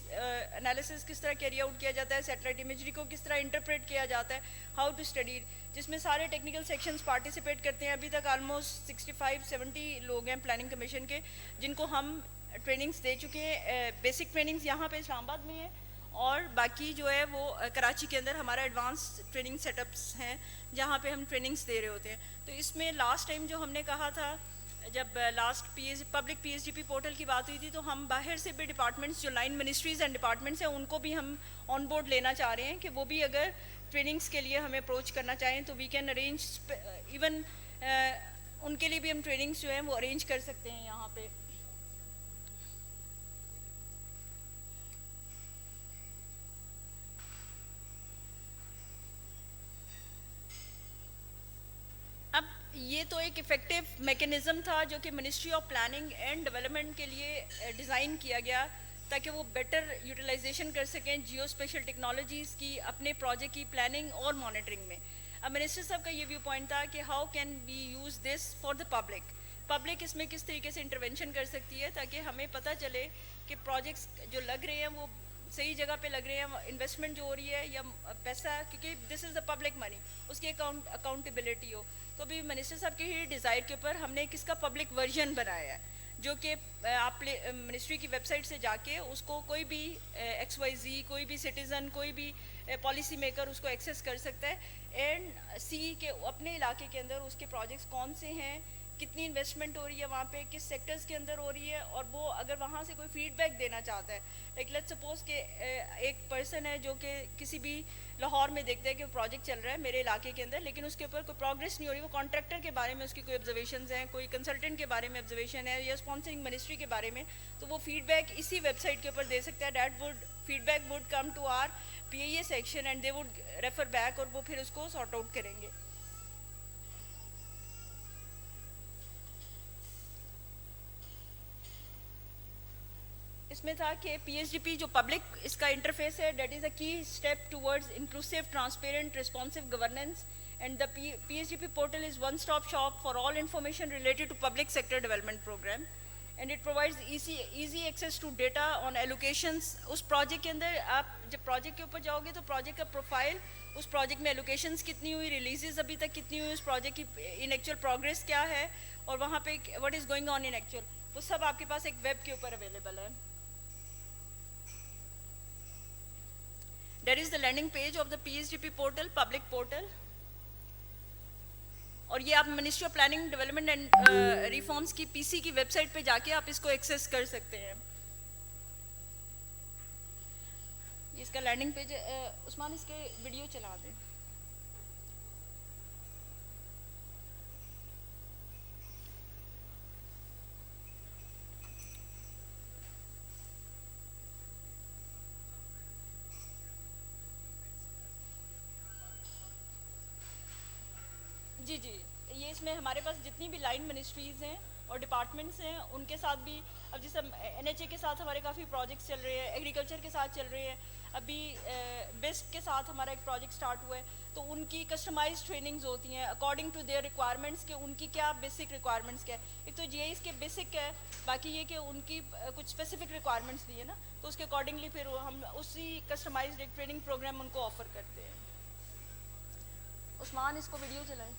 Speaker 2: एनालिसिस किस तरह कैरी आउट किया जाता है, सैटेलाइट इमेजरी को किस तरह इंटरप्रेट किया जाता है, हाउ टू स्टडी, जिसमें सारे टेक्निकल सेक्शंस पार्टिसिपेट करते हैं। अभी तक ऑलमोस्ट 65-70 लोग हैं प्लानिंग कमीशन के जिनको हम ट्रेनिंग्स दे चुके हैं। बेसिक ट्रेनिंग्स यहाँ पे इस्लामाबाद में है और बाकी जो है वो कराची के अंदर हमारा एडवांस ट्रेनिंग सेटअप्स हैं जहाँ पे हम ट्रेनिंग्स दे रहे होते हैं। तो इसमें लास्ट टाइम जो हमने कहा था, जब लास्ट पब्लिक PSDP पोर्टल की बात हुई थी, तो हम बाहर से भी डिपार्टमेंट्स जो 9 मिनिस्ट्रीज़ एंड डिपार्टमेंट्स हैं उनको भी हम ऑन बोर्ड लेना चाह रहे हैं कि वो भी अगर ट्रेनिंग्स के लिए हमें अप्रोच करना चाहें तो वी कैन अरेंज इवन उनके लिए भी हम ट्रेनिंग्स जो हैं वो अरेंज कर सकते हैं यहाँ पे। अब ये तो एक इफ़ेक्टिव मैकेनिज़्म था जो कि ministry of planning and development के लिए डिज़ाइन किया गया ताकि वो बेटर यूटिलाइजेशन कर सकें जियो स्पेशल टेक्नोलॉजीज़ की अपने प्रोजेक्ट की प्लानिंग और मॉनिटरिंग में। अब मिनिस्टर साहब का ये व्यू पॉइंट था कि how can we use this for the public इसमें किस तरीके से इंटरवेंशन कर सकती है ताकि हमें पता चले कि प्रोजेक्ट्स जो लग रहे हैं वो सही जगह पे लग रहे हैं, इन्वेस्टमेंट जो हो रही है या पैसा, क्योंकि this is the public money, उसकी अकाउंटेबिलिटी हो। तो अभी मिनिस्टर साहब के ही डिज़ायर के ऊपर हमने किसका पब्लिक वर्जन बनाया है जो कि आप मिनिस्ट्री की वेबसाइट से जाके उसको कोई भी XYZ कोई भी सिटीज़न कोई भी पॉलिसी मेकर उसको एक्सेस कर सकता है एंड सी के अपने इलाके के अंदर उसके प्रोजेक्ट्स कौन से हैं, कितनी इन्वेस्टमेंट हो रही है वहाँ पे, किस सेक्टर्स के अंदर हो रही है, और वो अगर वहाँ से कोई फीडबैक देना चाहता है, लाइक लेट्स सपोज कि एक पर्सन है जो कि किसी भी लाहौर में देखता है कि प्रोजेक्ट चल रहा है मेरे इलाके के अंदर लेकिन उसके ऊपर कोई प्रोग्रेस नहीं हो रही, वो कॉन्ट्रैक्टर के बारे में उसकी कोई ऑब्जर्वेशंस हैं, कोई कंसल्टेंट के बारे में ऑब्जर्वेशन है या स्पॉन्सरिंग मिनिस्ट्री के बारे में, तो वो फीडबैक इसी वेबसाइट के ऊपर दे सकता है। That would feedback would come to our PIA section and they would refer back और वो फिर उसको सॉर्ट आउट करेंगे। इसमें था कि PSDP जो पब्लिक इसका इंटरफेस है that is a key step towards inclusive transparent responsive governance and the PSDP portal is one stop shop for all information related to public sector development programme and it provides easy access to data on allocations. उस project के अंदर आप जब project के ऊपर जाओगे तो project का प्रोफाइल, उस प्रोजेक्ट में एलोकेशंस कितनी हुई, रिलीजेस अभी तक कितनी हुई, उस प्रोजेक्ट की इन एक्चुअल प्रोग्रेस क्या है और वहाँ पे what is going on in actual, वो सब आपके पास एक वेब के ऊपर अवेलेबल है। That is the landing page of the PSDP portal, public portal. और ये आप ministry of planning development and reforms की PC की वेबसाइट पे जाके आप इसको एक्सेस कर सकते हैं। ये इसका लैंडिंग पेज, उस्मान इसके वीडियो चला दें। जी जी, ये इसमें हमारे पास जितनी भी लाइन मिनिस्ट्रीज़ हैं और डिपार्टमेंट्स हैं उनके साथ भी, अब जैसे NHA के साथ हमारे काफ़ी प्रोजेक्ट्स चल रहे हैं, एग्रीकल्चर के साथ चल रहे हैं, अभी बेस्ट के साथ हमारा एक प्रोजेक्ट स्टार्ट हुआ है, तो उनकी कस्टमाइज ट्रेनिंग्स होती हैं अकॉर्डिंग टू देयर रिक्वायरमेंट्स के उनकी क्या बेसिक रिक्वायरमेंट्स क्या है। एक तो GIS के बेसिक है, बाकी ये कि उनकी कुछ स्पेसिफिक रिक्वायरमेंट्स दी है ना, तो उसके अकॉर्डिंगली फिर हम उसी कस्टमाइज्ड एक ट्रेनिंग प्रोग्राम उनको ऑफर करते हैं। उस्मान इसको वीडियो चलाएं।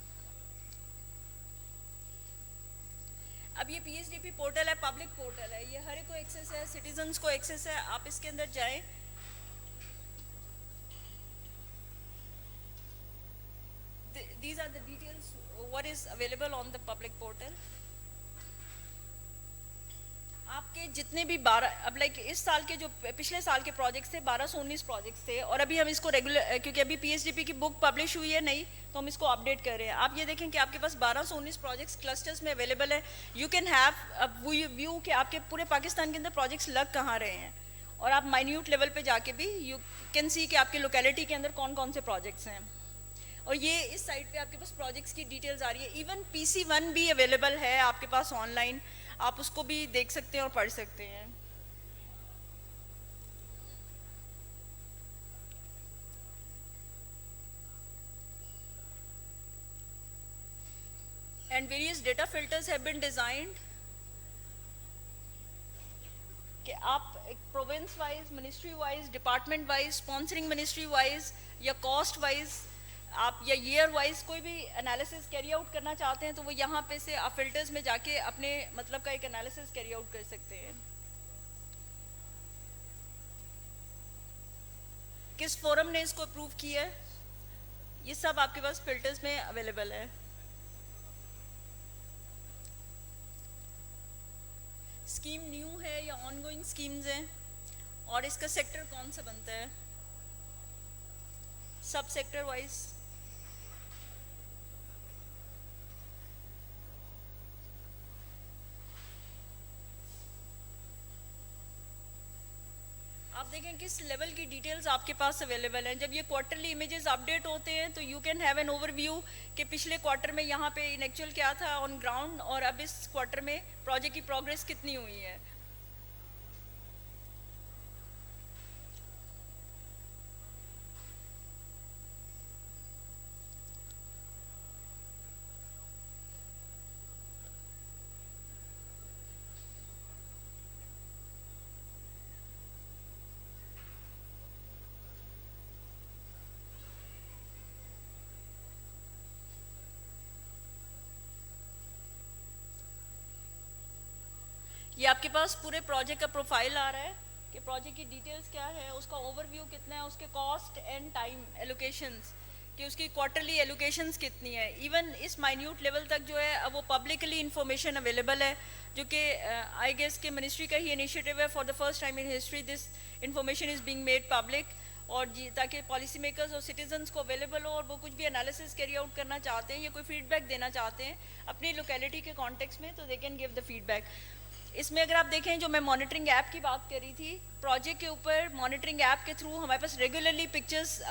Speaker 2: अब ये PSDP पोर्टल है, पब्लिक पोर्टल है, ये हर एक को एक्सेस है, सिटीजन्स को एक्सेस है, आप इसके अंदर जाएं। These are the details what is available on the public portal. आपके जितने भी 12, अब लाइक इस साल के जो पिछले साल के प्रोजेक्ट्स थे 1219 प्रोजेक्ट्स थे और अभी हम इसको रेगुलर, क्योंकि अभी PSDP की बुक पब्लिश हुई है नहीं तो हम इसको अपडेट कर रहे हैं। आप ये देखें कि आपके पास 1219 प्रोजेक्ट्स क्लस्टर्स में अवेलेबल है। यू कैन हैव व्यू कि आपके पूरे पाकिस्तान के अंदर प्रोजेक्ट्स लग कहाँ रहे हैं और आप माइन्यूट लेवल पे जाके भी यू कैन सी कि आपके लोकेलिटी के अंदर कौन कौन से प्रोजेक्ट्स हैं। और ये इस साइट पे आपके पास प्रोजेक्ट्स की डिटेल्स आ रही है, इवन PC1 भी अवेलेबल है आपके पास ऑनलाइन, आप उसको भी देख सकते हैं और पढ़ सकते हैं। And various data filters have been designed कि आप एक province wise, ministry wise, department wise, sponsoring ministry wise या कॉस्ट वाइज आप या ईयर वाइज कोई भी एनालिसिस कैरी आउट करना चाहते हैं तो वो यहाँ पे से आप फिल्टर्स में जाके अपने मतलब का एक एनालिसिस कैरी आउट कर सकते हैं। किस फोरम ने इसको अप्रूव किया है, ये सब आपके पास फिल्टर्स में अवेलेबल है। स्कीम न्यू है या ऑनगोइंग स्कीम्स हैं और इसका सेक्टर कौन सा बनता है। सब सेक्टर वाइज। आप देखें किस लेवल की डिटेल्स आपके पास अवेलेबल हैं। जब ये क्वार्टरली इमेजेस अपडेट होते हैं तो you can have an overview कि पिछले क्वार्टर में यहाँ पे इन एक्चुअल क्या था ऑन ग्राउंड और अब इस क्वार्टर में प्रोजेक्ट की प्रोग्रेस कितनी हुई है। ये आपके पास पूरे प्रोजेक्ट का प्रोफाइल आ रहा है कि प्रोजेक्ट की डिटेल्स क्या है, उसका ओवरव्यू कितना है, उसके कॉस्ट एंड टाइम एलोकेशंस, कि उसकी क्वार्टरली एलोकेशंस कितनी है। इवन इस माइन्यूट लेवल तक जो है अब वो पब्लिकली इंफॉर्मेशन अवेलेबल है, जो कि आई गेस के मिनिस्ट्री का ही इनिशिएटिव है। For the first time in history this information is being made public, और ताकि पॉलिसी मेकर्स और सिटीजन्स को अवेलेबल हो और वो कुछ भी एनालिसिस कैरी आउट करना चाहते हैं या कोई फीडबैक देना चाहते हैं अपनी लोकेलिटी के कॉन्टेक्स्ट में, तो they can give the feedback. इसमें अगर आप देखें, जो मैं मॉनिटरिंग ऐप की बात करी थी, प्रोजेक्ट के ऊपर मॉनिटरिंग ऐप के थ्रू हमारे पास रेगुलरली पिक्चर्स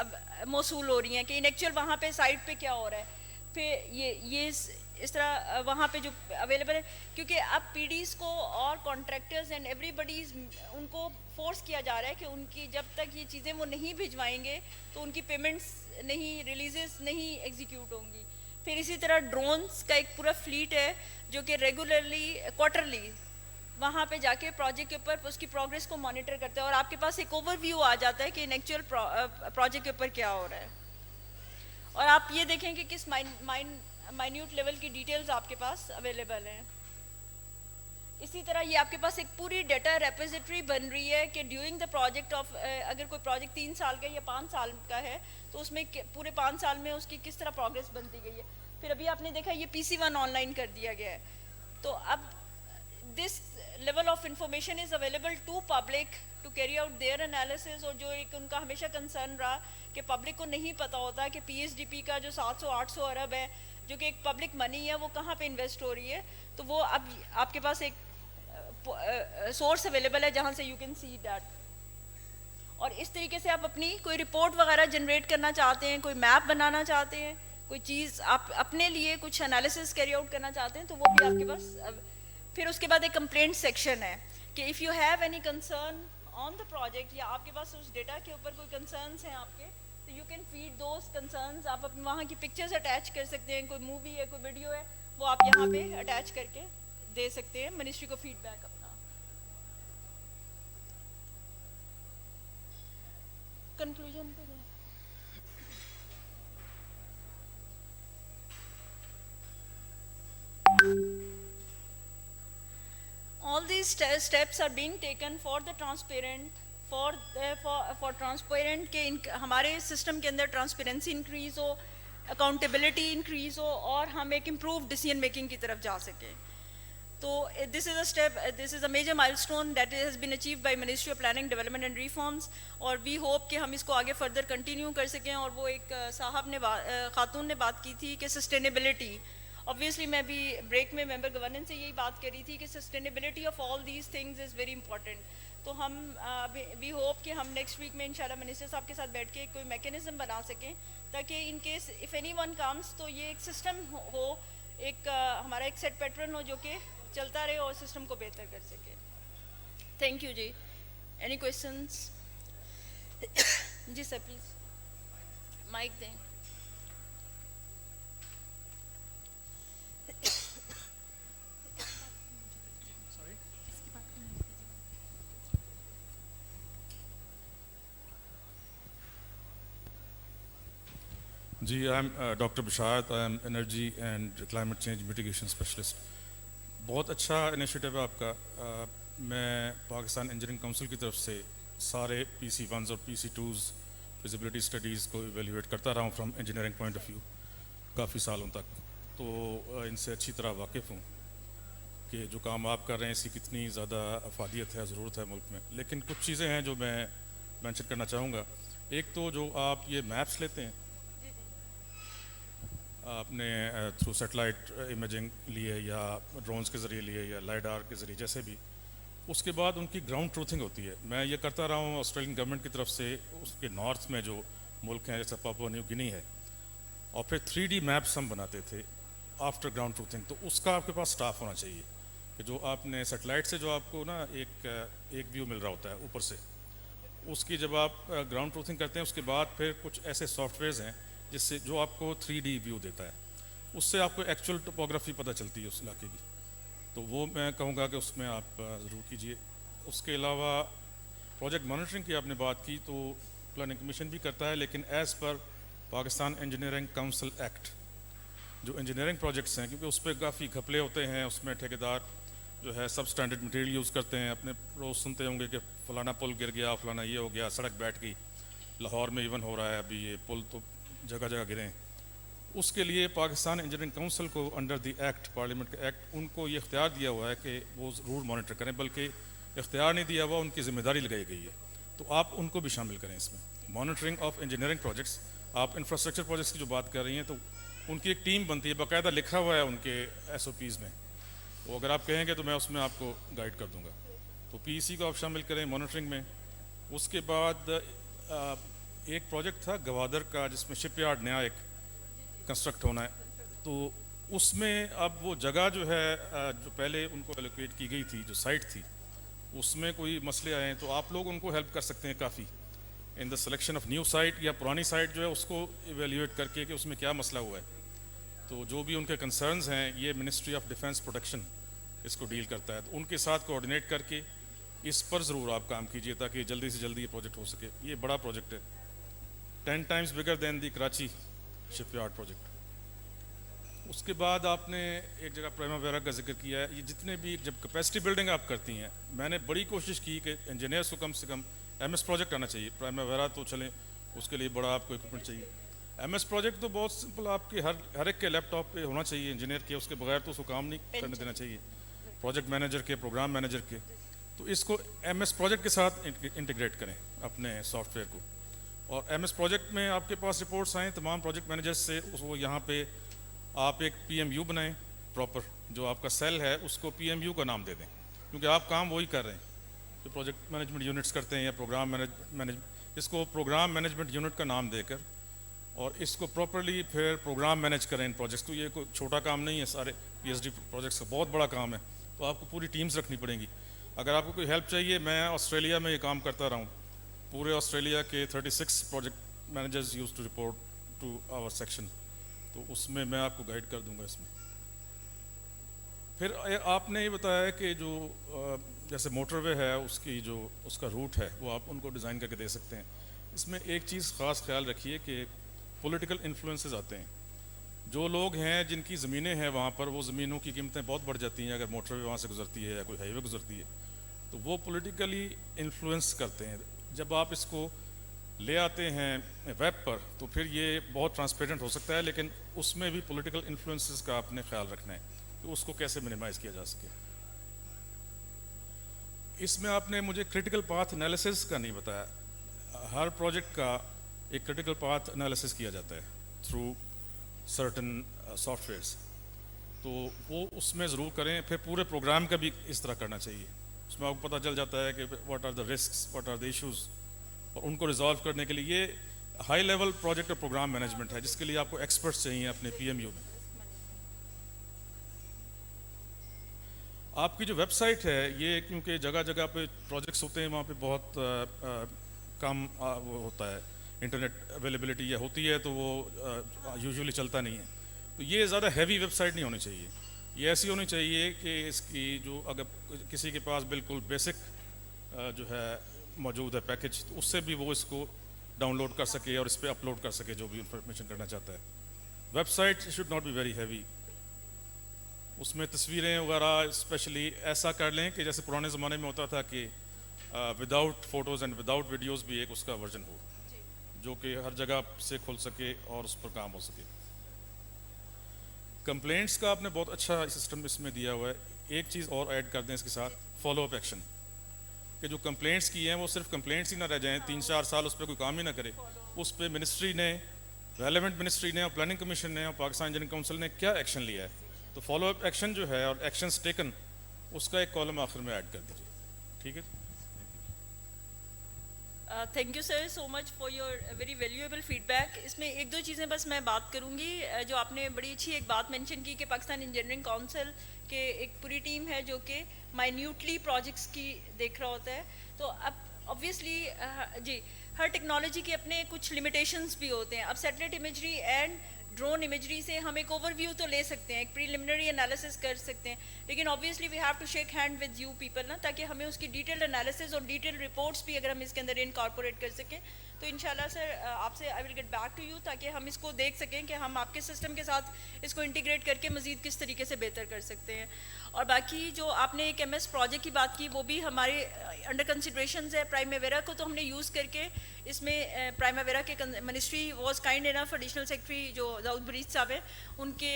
Speaker 2: मौसूल हो रही हैं कि इन एक्चुअल वहाँ पे साइट पे क्या हो रहा है। फिर ये इस तरह वहाँ पे जो अवेलेबल है, क्योंकि अब पीडीज को और कॉन्ट्रैक्टर्स एंड एवरीबडी उनको फोर्स किया जा रहा है कि उनकी जब तक ये चीज़ें वो नहीं भिजवाएंगे तो उनकी पेमेंट्स नहीं, रिलीजेस नहीं एग्जीक्यूट होंगी। फिर इसी तरह ड्रोन्स का एक पूरा फ्लीट है जो कि रेगुलरली क्वार्टरली वहाँ पे जाके प्रोजेक्ट के ऊपर उसकी प्रोग्रेस को मॉनिटर करते हैं और आपके पास एक ओवरव्यू आ जाता है कि इन एक्चुअल प्रोजेक्ट के ऊपर क्या हो रहा है। और आप ये देखें कि किस माइन्यूट लेवल की डिटेल्स आपके पास अवेलेबल हैं। इसी तरह ये आपके पास एक पूरी डेटा रेपोजिटरी बन रही है कि ड्यूरिंग द प्रोजेक्ट ऑफ, अगर कोई प्रोजेक्ट 3 साल का या 5 साल का है तो उसमें पूरे 5 साल में उसकी किस तरह प्रोग्रेस बनती गई है। फिर अभी आपने देखा ये PC1 ऑनलाइन कर दिया गया है, तो अब this level of information is available to public to carry out their analysis। और जो एक उनका हमेशा कंसर्न रहा कि पब्लिक को नहीं पता होता कि PSDP का जो 700-800 अरब है जो कि एक पब्लिक मनी है वो कहाँ पे इन्वेस्ट हो रही है, तो वो अब आपके पास एक सोर्स अवेलेबल है जहाँ से यू कैन सी दैट। और इस तरीके से आप अपनी कोई रिपोर्ट वगैरह जनरेट करना चाहते हैं, कोई मैप बनाना चाहते हैं, कोई चीज़ आप अपने लिए कुछ एनालिसिस कैरी आउट करना चाहते हैं, तो वो भी आपके पास। फिर उसके बाद एक कंप्लेंट सेक्शन है कि if you have any concern on the project या आपके पास उस डेटा के ऊपर कोई कंसर्न्स हैं आपके, तो you can feed those concerns. आप अपने वहाँ की पिक्चर्स अटैच कर सकते हैं, कोई मूवी है, कोई वीडियो है, वो आप यहाँ पे अटैच करके दे सकते हैं मिनिस्ट्री को फीडबैक अपना। कंक्लूजन पे जाएं। All these steps are being taken for the transparent, for transparent के हमारे सिस्टम के अंदर ट्रांसपेरेंसी इंक्रीज हो, अकाउंटेबिलिटी इंक्रीज हो और हम एक इम्प्रूव डिसीजन मेकिंग की तरफ जा सकें। तो this is a step, this is a major milestone that has been achieved by ministry of planning, development and reforms, और वी होप कि हम इसको आगे फर्दर कंटिन्यू कर सकें। और वो एक साहब ने खातून ने बात की थी कि सस्टेनेबिलिटी, ऑब्वियसली मैं भी ब्रेक में मेंबर गवर्नेंस से यही बात करी थी कि sustainability of all these things is very important. तो हम वी होप कि हम नेक्स्ट वीक में इंशाल्लाह मिनिस्टर साहब के साथ बैठ के कोई मैकेनिज्म बना सकें ताकि in case if any one comes तो ये एक सिस्टम हो, एक हमारा एक सेट पैटर्न हो जो कि चलता रहे और सिस्टम को बेहतर कर सके। थैंक यू जी। Any questions? जी सर प्लीज़ माइक दें।
Speaker 3: जी, I am doctor Bisharat, I am energy and climate change mitigation specialist. बहुत अच्छा इनिशिएटिव है आपका। मैं पाकिस्तान इंजीनियरिंग काउंसिल की तरफ से सारे PC1s और PC2s फिजिबिलिटी स्टडीज़ को इवेल्युएट करता रहा हूँ from engineering point of view काफ़ी सालों तक, तो इनसे अच्छी तरह वाकिफ़ हूँ कि जो काम आप कर रहे हैं इसकी कितनी ज़्यादा अफादियत है, ज़रूरत है मुल्क में। लेकिन कुछ चीज़ें हैं जो मैं मेंशन करना चाहूँगा। एक तो जो आप ये मैप्स लेते हैं आपने थ्रू सैटेलाइट इमेजिंग लिए या ड्रोन्स के ज़रिए लिए या लाइडार के ज़रिए जैसे भी, उसके बाद उनकी ग्राउंड ट्रूथिंग होती है। मैं ये करता रहा हूँ ऑस्ट्रेलियन गवर्नमेंट की तरफ से, उसके नॉर्थ में जो मुल्क हैं जैसे पापुआ न्यू गिनी है, और फिर 3D मैप्स हम बनाते थे आफ्टर ग्राउंड ट्रूथिंग। तो उसका आपके पास स्टाफ होना चाहिए कि जो आपने सैटेलाइट से जो आपको ना एक व्यू मिल रहा होता है ऊपर से, उसकी जब आप ग्राउंड ट्रूथिंग करते हैं उसके बाद फिर कुछ ऐसे सॉफ्टवेयर्स हैं जिससे जो आपको 3D व्यू देता है, उससे आपको एक्चुअल टोपोग्राफी पता चलती है उस इलाके की। तो वो मैं कहूँगा कि उसमें आप ज़रूर कीजिए। उसके अलावा प्रोजेक्ट मॉनिटरिंग की आपने बात की, तो प्लानिंग कमीशन भी करता है, लेकिन as per Pakistan engineering council act जो इंजीनियरिंग प्रोजेक्ट्स हैं, क्योंकि उस पर काफ़ी घपले होते हैं, उसमें ठेकेदार जो है सब स्टैंडर्ड मटेरियल यूज़ करते हैं। अपने रोज़ सुनते होंगे कि फ़लाना पुल गिर गया, फ़लाना ये हो गया, सड़क बैठ गई। लाहौर में इवन हो रहा है अभी, ये पुल तो जगह जगह गिरे हैं। उसके लिए पाकिस्तान इंजीनियरिंग काउंसिल को अंडर द एक्ट, पार्लियामेंट का एक्ट, उनको ये इख्तियार दिया हुआ है कि वो ज़रूर मॉनिटर करें, बल्कि इख्तियार नहीं दिया हुआ, उनकी ज़िम्मेदारी लगाई गई है। तो आप उनको भी शामिल करें इसमें, मॉनिटरिंग ऑफ इंजीनियरिंग प्रोजेक्ट्स। आप इंफ्रास्ट्रक्चर प्रोजेक्ट्स की जो बात कर रही हैं, तो उनकी एक टीम बनती है, बाकायदा लिखा हुआ है उनके SOPs में। तो अगर आप कहेंगे तो मैं उसमें आपको गाइड कर दूंगा। तो PEC को आप शामिल करें मॉनिटरिंग में। उसके बाद एक प्रोजेक्ट था गवादर का जिसमें शिपयार्ड नया एक कंस्ट्रक्ट होना है, तो उसमें अब वो जगह जो है जो पहले उनको एलोकेट की गई थी, जो साइट थी, उसमें कोई मसले आए हैं, तो आप लोग उनको हेल्प कर सकते हैं काफ़ी in the selection of new site, या पुरानी साइट जो है उसको इवेल्यूएट करके कि उसमें क्या मसला हुआ है। तो जो भी उनके कंसर्न्स हैं, ये मिनिस्ट्री ऑफ डिफेंस प्रोटेक्शन इसको डील करता है, तो उनके साथ कोऑर्डिनेट करके इस पर ज़रूर आप काम कीजिए ताकि जल्दी से जल्दी ये प्रोजेक्ट हो सके। ये बड़ा प्रोजेक्ट है, 10 times bigger than the Karachi shipyard project. उसके बाद आपने एक जगह प्राइमावेरा का जिक्र किया है। ये जितने भी जब कैपेसिटी बिल्डिंग आप करती हैं, मैंने बड़ी कोशिश की कि इंजीनियर्स को कम से कम MS प्रोजेक्ट आना चाहिए। प्राइमावेरा तो चलें, उसके लिए बड़ा आपको इक्विपमेंट चाहिए। MS प्रोजेक्ट तो बहुत सिंपल, आपके हर एक के लैपटॉप पे होना चाहिए इंजीनियर के, उसके बगैर तो उसको काम नहीं करने देना चाहिए, प्रोजेक्ट मैनेजर के, प्रोग्राम मैनेजर के। तो इसको MS प्रोजेक्ट के साथ इंटीग्रेट करें अपने सॉफ्टवेयर को। और MS प्रोजेक्ट में आपके पास रिपोर्ट्स आएँ तमाम प्रोजेक्ट मैनेजर्स से, वो यहाँ पे आप एक PMU बनाएं प्रॉपर, जो आपका सेल है उसको PMU का नाम दे दें, क्योंकि आप काम वही कर रहे हैं जो प्रोजेक्ट मैनेजमेंट यूनिट्स करते हैं या प्रोग्राम मैनेज इसको प्रोग्राम मैनेजमेंट यूनिट का नाम देकर और इसको प्रॉपरली फिर प्रोग्राम मैनेज करें इन प्रोजेक्ट्स। तो ये कोई छोटा काम नहीं है, सारे PhD प्रोजेक्ट्स का बहुत बड़ा काम है, तो आपको पूरी टीम्स रखनी पड़ेंगी। अगर आपको कोई हेल्प चाहिए, मैं ऑस्ट्रेलिया में ये काम करता रहा हूँ, पूरे ऑस्ट्रेलिया के 36 project managers use to report to our section, तो उसमें मैं आपको गाइड कर दूंगा इसमें। फिर आपने ये बताया कि जो जैसे मोटरवे है उसका रूट है वो आप उनको डिज़ाइन करके दे सकते हैं। इसमें एक चीज़ ख़ास ख्याल रखिए कि पॉलिटिकल इन्फ्लुएंसेस आते हैं। जो लोग हैं जिनकी ज़मीनें हैं वहाँ पर, वो ज़मीनों की कीमतें बहुत बढ़ जाती हैं अगर मोटरवे वहाँ से गुजरती है या कोई हाईवे गुजरती है, तो वो पॉलिटिकली इन्फ्लुएंस करते हैं। जब आप इसको ले आते हैं वेब पर तो फिर ये बहुत ट्रांसपेरेंट हो सकता है, लेकिन उसमें भी पॉलिटिकल इन्फ्लुएंसेस का आपने ख्याल रखना है कि उसको कैसे मिनिमाइज़ किया जा सके। इसमें आपने मुझे क्रिटिकल पाथ एनालिसिस का नहीं बताया। हर प्रोजेक्ट का एक क्रिटिकल पाथ एनालिसिस किया जाता है थ्रू सर्टन सॉफ्टवेयर्स, तो वो उसमें ज़रूर करें। फिर पूरे प्रोग्राम का भी इस तरह करना चाहिए, उसमें आपको पता चल जाता है कि what are the risks, what are the issues, और उनको रिजॉल्व करने के लिए ये हाई लेवल प्रोजेक्ट और प्रोग्राम मैनेजमेंट है, जिसके लिए आपको एक्सपर्ट्स चाहिए अपने PMU में। आपकी जो वेबसाइट है ये, क्योंकि जगह जगह पे प्रोजेक्ट्स होते हैं, वहाँ पे बहुत कम वो होता है, इंटरनेट अवेलेबिलिटी या होती है तो वो यूजुअली चलता नहीं है, तो ये ज़्यादा हैवी वेबसाइट नहीं होनी चाहिए। ये ऐसी होनी चाहिए कि इसकी जो अगर किसी के पास बिल्कुल बेसिक जो है मौजूद है पैकेज, तो उससे भी वो इसको डाउनलोड कर सके और इस पर अपलोड कर सके जो भी इंफॉर्मेशन करना चाहता है। Website should not be very heavy, उसमें तस्वीरें वगैरह स्पेशली ऐसा कर लें कि जैसे पुराने ज़माने में होता था कि without photos and without videos भी एक उसका वर्जन हो जो कि हर जगह से खुल सके और उस पर काम हो सके। कंप्लेंट्स का आपने बहुत अच्छा सिस्टम इसमें दिया हुआ है। एक चीज़ और ऐड कर दें इसके साथ, फॉलो अप एक्शन। कि जो कंप्लेंट्स की हैं वो सिर्फ कंप्लेंट्स ही ना रह जाएं, 3-4 साल उस पर कोई काम ही ना करे। उस पर मिनिस्ट्री ने, रेलेवेंट मिनिस्ट्री ने और प्लानिंग कमीशन ने और पाकिस्तान इंजीनियरिंग काउंसिल ने क्या एक्शन लिया है, तो फॉलो अप एक्शन जो है और एक्शंस टेकन, उसका एक कॉलम आखिर में ऐड कर दीजिए, ठीक है।
Speaker 2: Thank you sir so much for your very valuable feedback. इसमें एक दो चीज़ें बस मैं बात करूंगी। जो आपने बड़ी अच्छी एक बात मेंशन की कि पाकिस्तान इंजीनियरिंग काउंसिल के एक पूरी टीम है जो कि माइन्यूटली प्रोजेक्ट्स की देख रहा होता है। तो अब ऑब्वियसली जी, हर टेक्नोलॉजी के अपने कुछ लिमिटेशंस भी होते हैं। अब satellite imagery and drone imagery से हम एक ओवरव्यू तो ले सकते हैं, एक प्रीलिमिनरी एनालिसिस कर सकते हैं, लेकिन obviously we have to shake hand with you people ना, ताकि हमें उसकी डिटेल्ड एनालिसिस और डिटेल्ड रिपोर्ट्स भी अगर हम इसके अंदर इनकॉर्पोरेट कर सकें तो इंशाल्लाह सर आपसे I will get back to you, ताकि हम इसको देख सकें कि हम आपके सिस्टम के साथ इसको इंटीग्रेट करके मज़ीद किस तरीके से बेहतर कर सकते हैं। और बाकी जो आपने एक MS प्रोजेक्ट की बात की, वो भी हमारे अंडर कंसिड्रेशन है। प्राइमेवेरा को तो हमने यूज़ करके इसमें प्राइमेवेरा के ministry was kind enough, additional secretary जो दाऊद बरीद साहब हैं उनके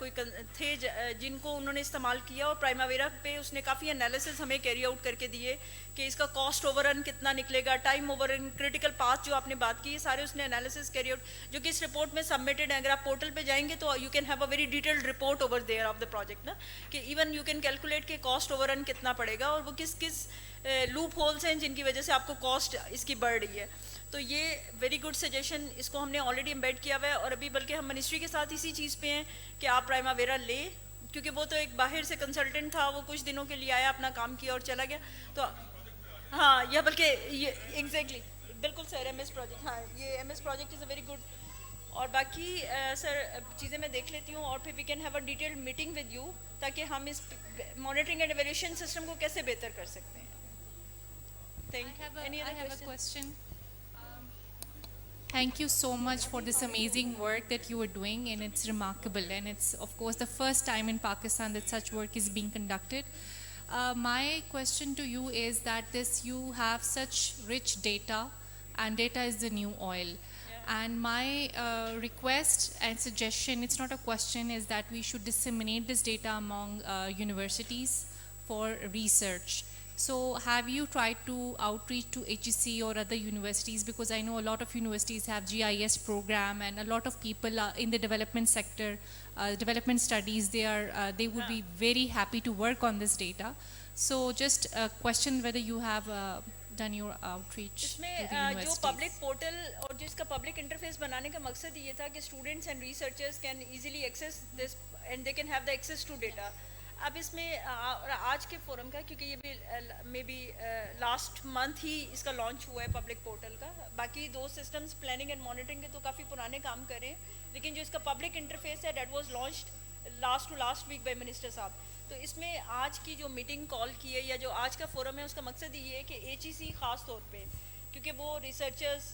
Speaker 2: कोई थे जिनको उन्होंने इस्तेमाल किया, और प्राइमेवेरा पे उसने काफ़ी एनालिसिस हमें कैरी आउट करके दिए कि इसका कॉस्ट ओवररन कितना निकलेगा, टाइम ओवररन, क्रिटिकल पाथ जो आपने बात की, सारे उसने एनालिसिस कैरी आउट जो कि इस रिपोर्ट में सबमिटेड है। अगर आप पोर्टल पे जाएंगे तो you can have a very detailed report over there of the project ना, कि इवन यू कैन कैलकुलेट के कॉस्ट ओवररन कितना पड़ेगा और वो किस किस लूप होल्स हैं जिनकी वजह से आपको कॉस्ट इसकी बढ़ रही है। तो ये वेरी गुड सजेशन, इसको हमने ऑलरेडी एम्बेड किया हुआ है, और अभी बल्कि हम मिनिस्ट्री के साथ इसी चीज़ पे हैं कि आप प्राइमावेरा ले, क्योंकि वो तो एक बाहर से कंसल्टेंट था, वो कुछ दिनों के लिए आया, अपना काम किया और चला गया। तो हाँ, या बल्कि ये एग्जैक्टली बिल्कुल सर, MS प्रोजेक्ट, हाँ ये MS project is a very good. और बाकी सर चीज़ें मैं देख लेती हूँ और फिर we can have a detailed meeting with you, ताकि हम इस मॉनिटरिंग एंड एवेल्यूएशन सिस्टम को कैसे बेहतर कर सकते हैं। Thank you.
Speaker 4: I have a question. Thank you so much for this amazing work that you are doing, and it's remarkable, and it's of course the first time in Pakistan that such work is being conducted. My question to you is that you have such rich data, and data is the new oil. And my request and suggestion, it's not a question, is that we should disseminate this data among universities for research. So have you tried to outreach to HEC or other universities? Because I know a lot of universities have GIS program, and a lot of people in the development sector, development studies, they would be very happy to work on this data. So just a question whether you have done your outreach to the universities.
Speaker 2: जो public portal और जिसका public interface बनाने का मकसद ये था कि students and researchers can easily access this and they can have the access to data. अब इसमें आज के फोरम का, क्योंकि ये भी मे बी लास्ट मंथ ही इसका लॉन्च हुआ है पब्लिक पोर्टल का, बाकी दो सिस्टम्स प्लानिंग एंड मॉनिटरिंग के तो काफ़ी पुराने काम कर रहे हैं, लेकिन जो इसका पब्लिक इंटरफेस है that was launched last week by minister साहब। तो इसमें आज की जो मीटिंग कॉल की है या जो आज का फोरम है, उसका मकसद ये है कि HEC ख़ास तौर पे, क्योंकि वो रिसर्चर्स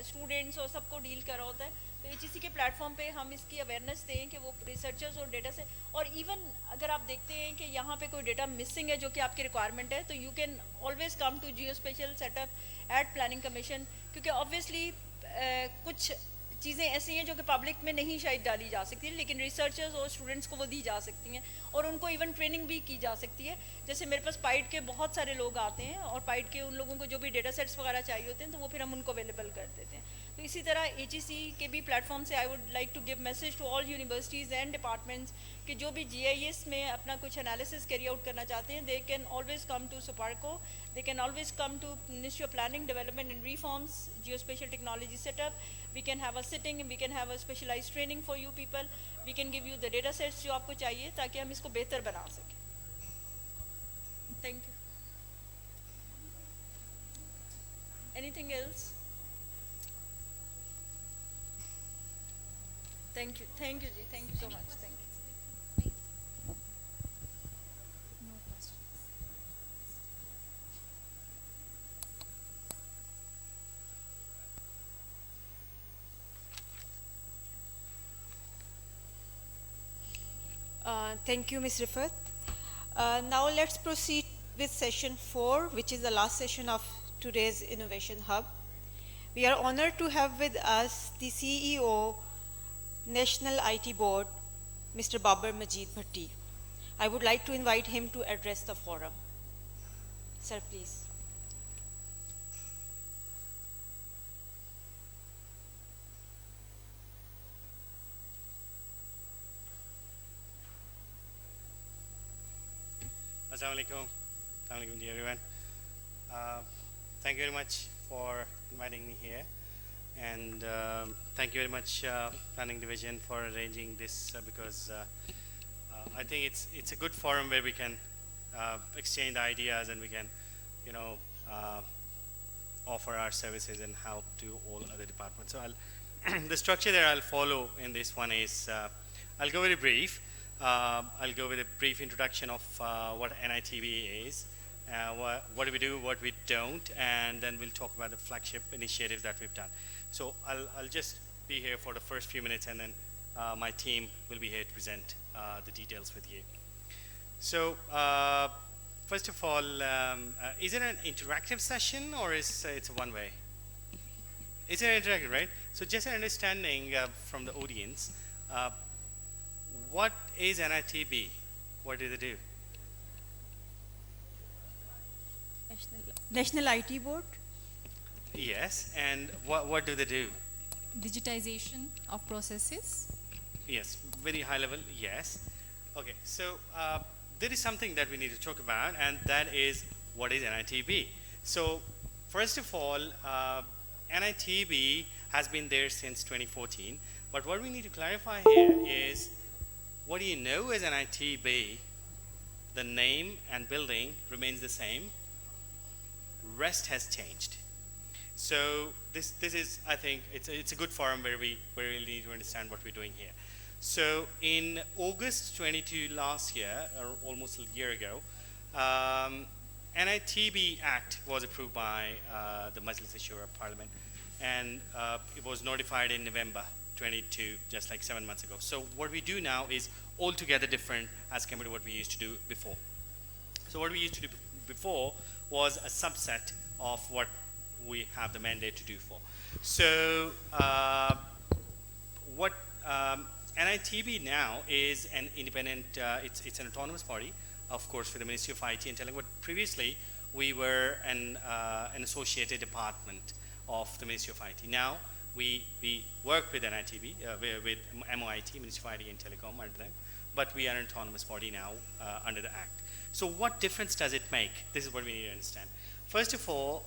Speaker 2: स्टूडेंट्स और सबको डील कर रहा होता है, तो HEC के प्लेटफॉर्म पे हम इसकी अवेयरनेस दें कि वो रिसर्चर्स और डेटा से, और इवन अगर आप देखते हैं कि यहाँ पे कोई डेटा मिसिंग है जो कि आपकी रिक्वायरमेंट है, तो you can always come to geospatial setup at planning commission, क्योंकि ऑब्वियसली कुछ चीज़ें ऐसी हैं जो कि पब्लिक में नहीं शायद डाली जा सकती, लेकिन रिसर्चर्स और स्टूडेंट्स को वो दी जा सकती हैं और उनको इवन ट्रेनिंग भी की जा सकती है। जैसे मेरे पास पाइट के बहुत सारे लोग आते हैं और पाइट के उन लोगों को जो भी डेटा सेट्स वगैरह चाहिए होते हैं तो वो फिर हम उनको अवेलेबल कर देते हैं। तो इसी तरह HEC के भी प्लेटफॉर्म से I would like to give message to all universities and departments कि जो भी GIS में अपना कुछ एनालिसिस कैरी आउट करना चाहते हैं, they can always come to SUPARCO, they can always come to Ministry of Planning, Development and Reforms, Geospatial Technology Setup. We can have a sitting, we can have a specialized training for you people. We can give you the data sets जो आपको चाहिए ताकि हम इसको बेहतर बना सकें। Thank you. Anything else? Thank you ji, thank you so much, thank you.
Speaker 4: No questions.
Speaker 1: Thank you, Ms. Rifat. Now let's proceed with session 4, which is the last session of today's Innovation Hub. We are honored to have with us the CEO, National IT Board, Mr. Babar Majid Bhatti. I would like to invite him to address the forum. Sir, please.
Speaker 5: Assalamu alaikum. Assalamu alaikum to everyone. Uh, Thank you very much for inviting me here. And thank you very much, Planning Division, for arranging this because I think it's a good forum where we can exchange ideas and we can, you know, offer our services and help to all other departments. So the structure that I'll follow in this one is I'll go very brief. I'll go with a brief introduction of what NITB is, what do we do, what we don't, and then we'll talk about the flagship initiatives that we've done. So I'll just be here for the first few minutes, and then my team will be here to present the details with you. So first of all, is it an interactive session or is it's a one-way? It's an interactive, right? So just an understanding from the audience, what is NITB? What do they do?
Speaker 2: National IT Board.
Speaker 5: Yes, and what do they do?
Speaker 4: Digitization of processes.
Speaker 5: Yes, very high level, yes. Okay, so there is something that we need to talk about, and that is what is NITB. So first of all, NITB has been there since 2014, but what we need to clarify here is, what do you know as NITB? The name and building remains the same. Rest has changed. So this is, I think, it's a good forum where we really need to understand what we're doing here. So in August 22 last year, or almost a year ago, NITB Act was approved by the Majlis-e-Shura Parliament, and it was notified in November 22, just like 7 months ago. So what we do now is altogether different as compared to what we used to do before. So what we used to do before was a subset of what we have the mandate to do for. So what NITB now is an independent, it's an autonomous body, of course, for the Ministry of IT and Telecom, but previously we were an associated department of the Ministry of IT. Now we work with NITB, with MOIT, Ministry of IT and Telecom under them, but we are an autonomous body now under the Act. So what difference does it make? This is what we need to understand. First of all,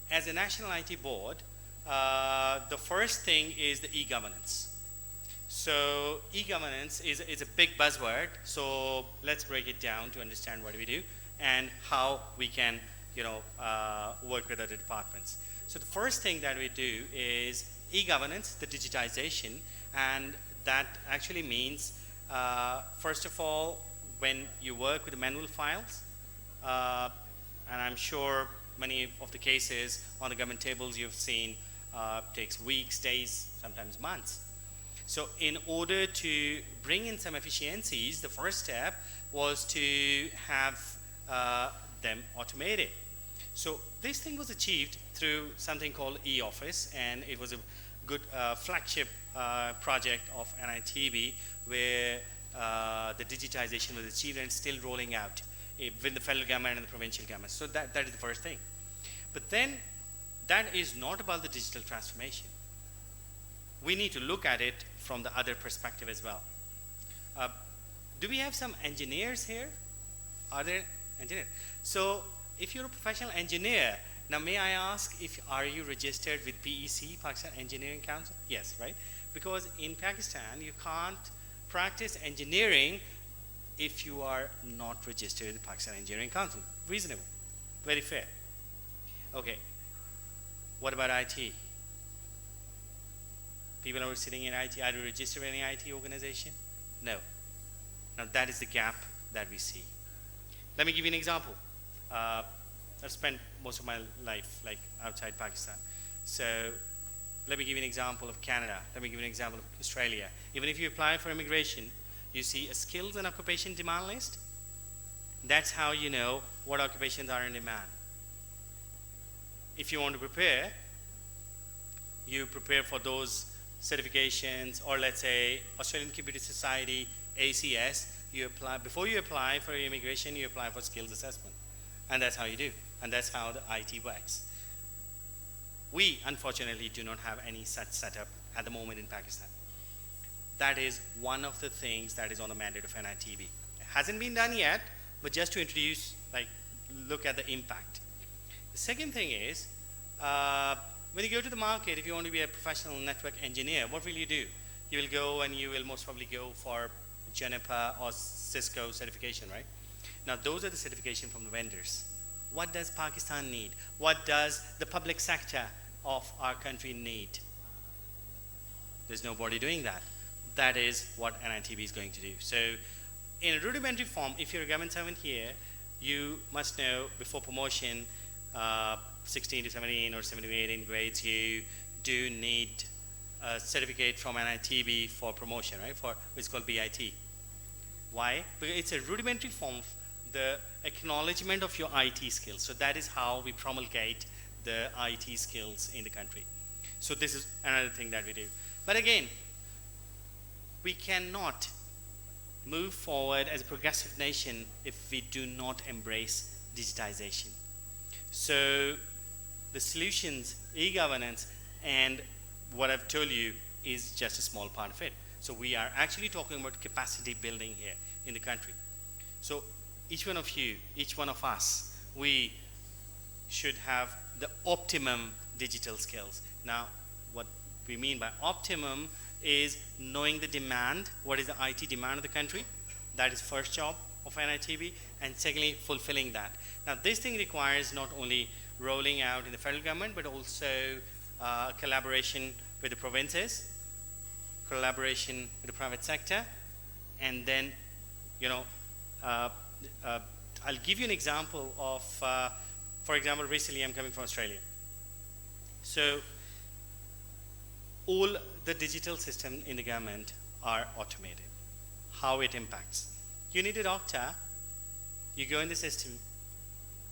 Speaker 5: as a National IT Board, the first thing is the e-governance. So e-governance is a big buzzword, so let's break it down to understand what we do and how we can, you know, work with other departments. So the first thing that we do is e-governance, the digitization, and that actually means, first of all, when you work with the manual files, and I'm sure many of the cases on the government tables you've seen takes weeks, days, sometimes months. So in order to bring in some efficiencies, the first step was to have them automated. So this thing was achieved through something called e-office, and it was a good flagship project of NITB where the digitization was achieved and still rolling out with the federal government and the provincial government. So that is the first thing. But then that is not about the digital transformation. We need to look at it from the other perspective as well. Do we have some engineers here? Are there engineers? So if you're a professional engineer, now may I ask, are you registered with PEC, Pakistan Engineering Council? Yes, right? Because in Pakistan, you can't practice engineering if you are not registered with the Pakistan Engineering Council. Reasonable, very fair. Okay, what about IT? People who are sitting in IT, are you registered with any IT organization? No. Now that is the gap that we see. Let me give you an example. I've spent most of my life like outside Pakistan. So let me give you an example of Canada. Let me give you an example of Australia. Even if you apply for immigration, you see a skills and occupation demand list. That's how you know what occupations are in demand. If you want to prepare, you prepare for those certifications, or let's say Australian Computer Society, ACS, you apply, before you apply for immigration, you apply for skills assessment. And that's how you do. And that's how the IT works. We, unfortunately, do not have any such setup at the moment in Pakistan. That is one of the things that is on the mandate of NITB. It hasn't been done yet, but just to introduce, like, look at the impact. The second thing is, when you go to the market, if you want to be a professional network engineer, what will you do? You will go and you will most probably go for Juniper or Cisco certification, right? Now, those are the certification from the vendors. What does Pakistan need? What does the public sector of our country need? There's nobody doing that. That is what NITB is going to do. So, in a rudimentary form, if you're a government servant here, you must know before promotion, 16 to 17 or 17 to 18 grades, you do need a certificate from NITB for promotion, right? For which is called BIT. Why? Because it's a rudimentary form of the acknowledgement of your IT skills. So that is how we promulgate the IT skills in the country. So this is another thing that we do. But again, we cannot move forward as a progressive nation if we do not embrace digitization. So the solutions, e-governance, and what I've told you is just a small part of it. So we are actually talking about capacity building here in the country. So each one of you, each one of us, we should have the optimum digital skills. Now, what we mean by optimum is knowing the demand, what is the IT demand of the country. That is first job of NITB, and secondly, fulfilling that. Now, this thing requires not only rolling out in the federal government, but also collaboration with the provinces, collaboration with the private sector, and then, you know, I'll give you an example of, for example, recently I'm coming from Australia. So all the digital system in the government are automated. How it impacts. You need a doctor, you go in the system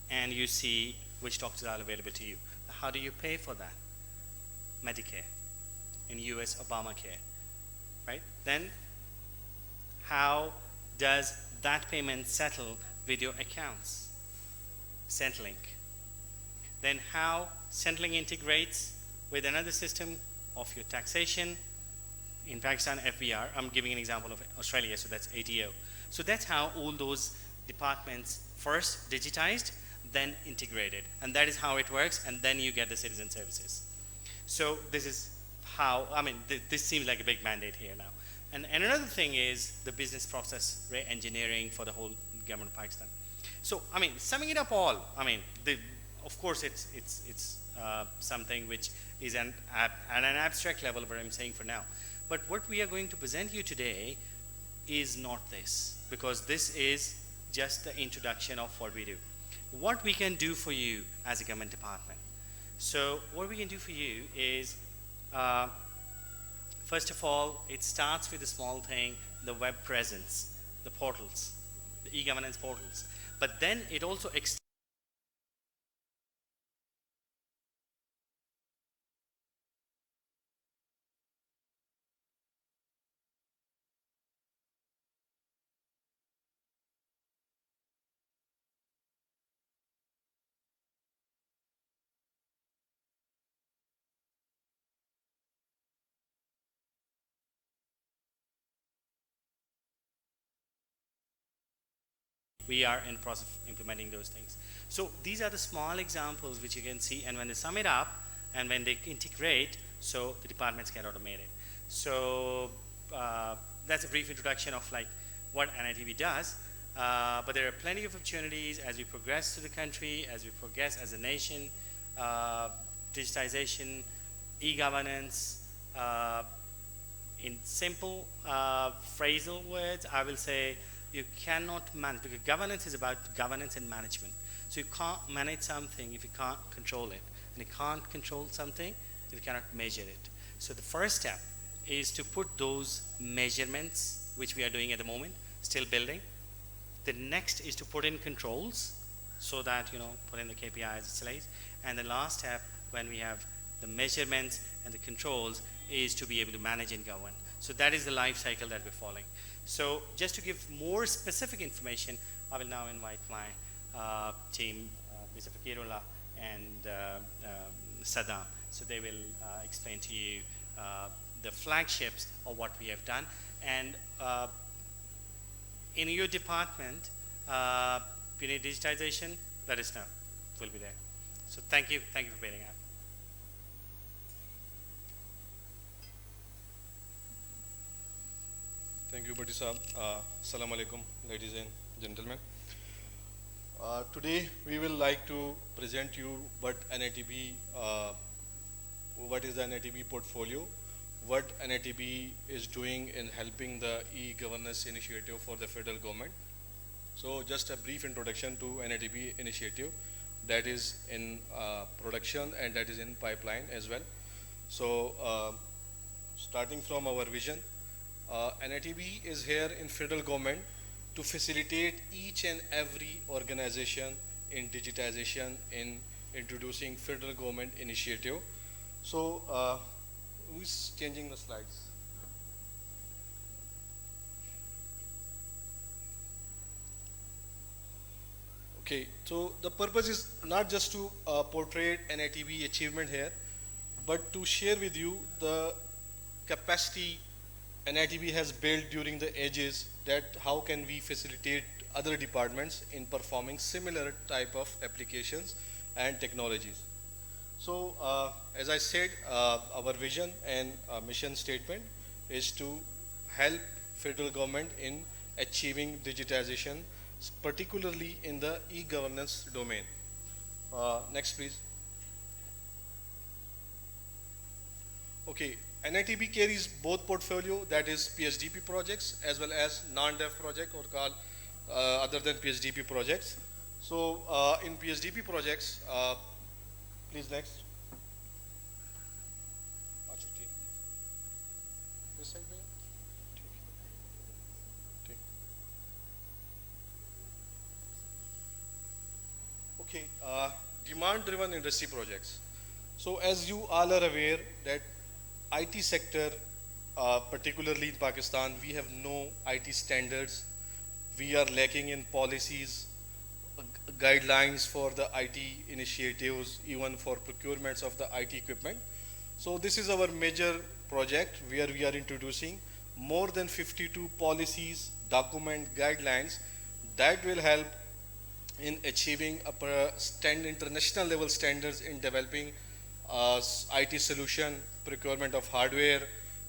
Speaker 5: and you see which doctors are available to you. How do you pay for that? Medicare. In US, Obamacare, right? Then how does that payment settle with your accounts? Centrelink. Then how Centrelink integrates with another system of your taxation. In Pakistan, FBR, I'm giving an example of Australia, so that's ATO. So that's how all those departments first digitized, then integrated. And that is how it works, and then you get the citizen services. So this is how, I mean, this seems like a big mandate here now. And another thing is the business process re-engineering for the whole government of Pakistan. So, I mean, summing it up all, I mean, of course it's something which is at an abstract level, what I'm saying for now. But what we are going to present you today is not this, because this is just the introduction of what we do. What we can do for you as a government department. So what we can do for you is, first of all, it starts with a small thing, the web presence, the portals, the e-governance portals. But then it also extends. We are in the process of implementing those things. So these are the small examples which you can see, and when they sum it up and when they integrate, so the departments get automated. So that's a brief introduction of like what NITB does, but there are plenty of opportunities as we progress to the country, as we progress as a nation, digitization, e-governance. In simple phrasal words, I will say, you cannot manage, because governance is about governance and management. So you can't manage something if you can't control it. And you can't control something if you cannot measure it. So the first step is to put those measurements, which we are doing at the moment, still building. The next is to put in controls, so that, you know, put in the KPIs, SLAs. And the last step, when we have the measurements and the controls, is to be able to manage and govern. So that is the life cycle that we're following. So just to give more specific information, I will now invite my team, Mr. Fakirullah and Saddam. So they will explain to you the flagships of what we have done. And in your department, If you need digitization, let us know. We'll be there. So thank you for being here.
Speaker 6: Thank you, Bhatti Saab. Assalamu alaikum, ladies and gentlemen. Today we will like to present you what NITB, what is the NITB portfolio, what NITB is doing in helping the e-governance initiative for the federal government. So just a brief introduction to NITB initiative that is in production and that is in pipeline as well. So starting from our vision, NITB is here in federal government to facilitate each and every organization in digitization, in introducing federal government initiative. So who is changing the slides? Okay, so the purpose is not just to portray NITB achievement here, but to share with you the capacity NITB has built during the ages, that how can we facilitate other departments in performing similar type of applications and technologies. So as I said, our vision and mission statement is to help federal government in achieving digitization, particularly in the e-governance domain. Next please. Okay, NITB carries both portfolio, that is PSDP projects as well as non-dev project, or called other than PSDP projects. So in PSDP projects, please next. This side, okay, demand-driven industry projects. So as you all are aware that IT sector, particularly in Pakistan, we have no IT standards. We are lacking in policies, guidelines for the IT initiatives, even for procurements of the IT equipment. So this is our major project where we are introducing more than 52 policies, document, guidelines that will help in achieving international level standards in developing IT solution, procurement of hardware,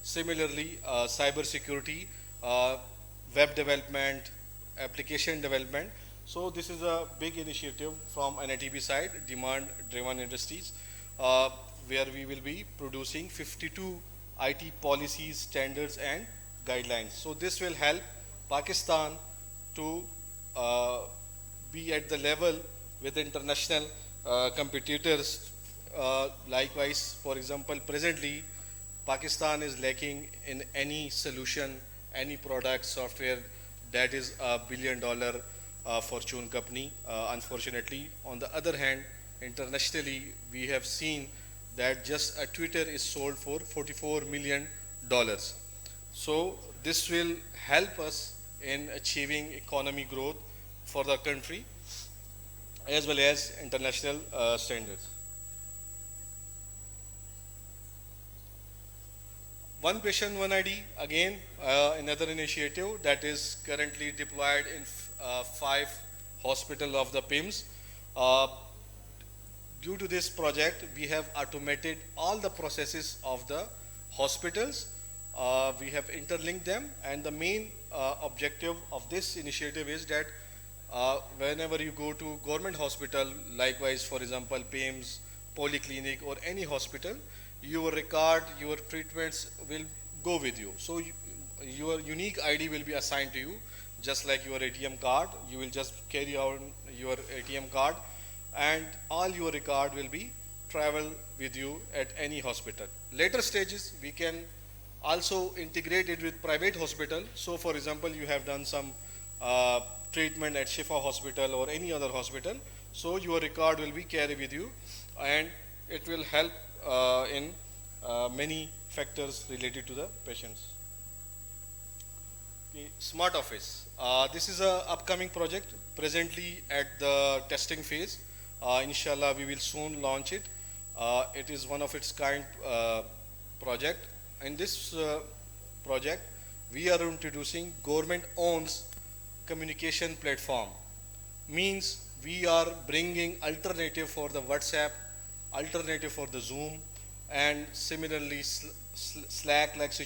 Speaker 6: similarly cyber security, web development, application development. So this is a big initiative from NITB side, demand-driven industries, where we will be producing 52 IT policies, standards and guidelines. So this will help Pakistan to be at the level with international competitors. Likewise, for example, presently Pakistan is lacking in any solution, any product, software that is a $1 billion fortune company, unfortunately. On the other hand, internationally we have seen that just a Twitter is sold for $44 million. So this will help us in achieving economy growth for the country as well as international standards. One patient, one ID, again another initiative that is currently deployed in 5 hospitals of the PIMS. Due to this project, we have automated all the processes of the hospitals. We have interlinked them, and the main objective of this initiative is that whenever you go to government hospital, likewise for example PIMS, polyclinic or any hospital, your record, your treatments will go with you. So your unique ID will be assigned to you, just like your ATM card. You will just carry out your ATM card and all your record will be travel with you at any hospital. Later stages, we can also integrate it with private hospital. So for example, you have done some treatment at Shifa hospital or any other hospital. So your record will be carried with you and it will help in many factors related to the patients. Okay, Smart Office. This is an upcoming project presently at the testing phase. Inshallah, we will soon launch it. It is one of its kind project. In this project, we are introducing government owns communication platform. means we are bringing alternative for the WhatsApp, alternative for the Zoom, and similarly Slack like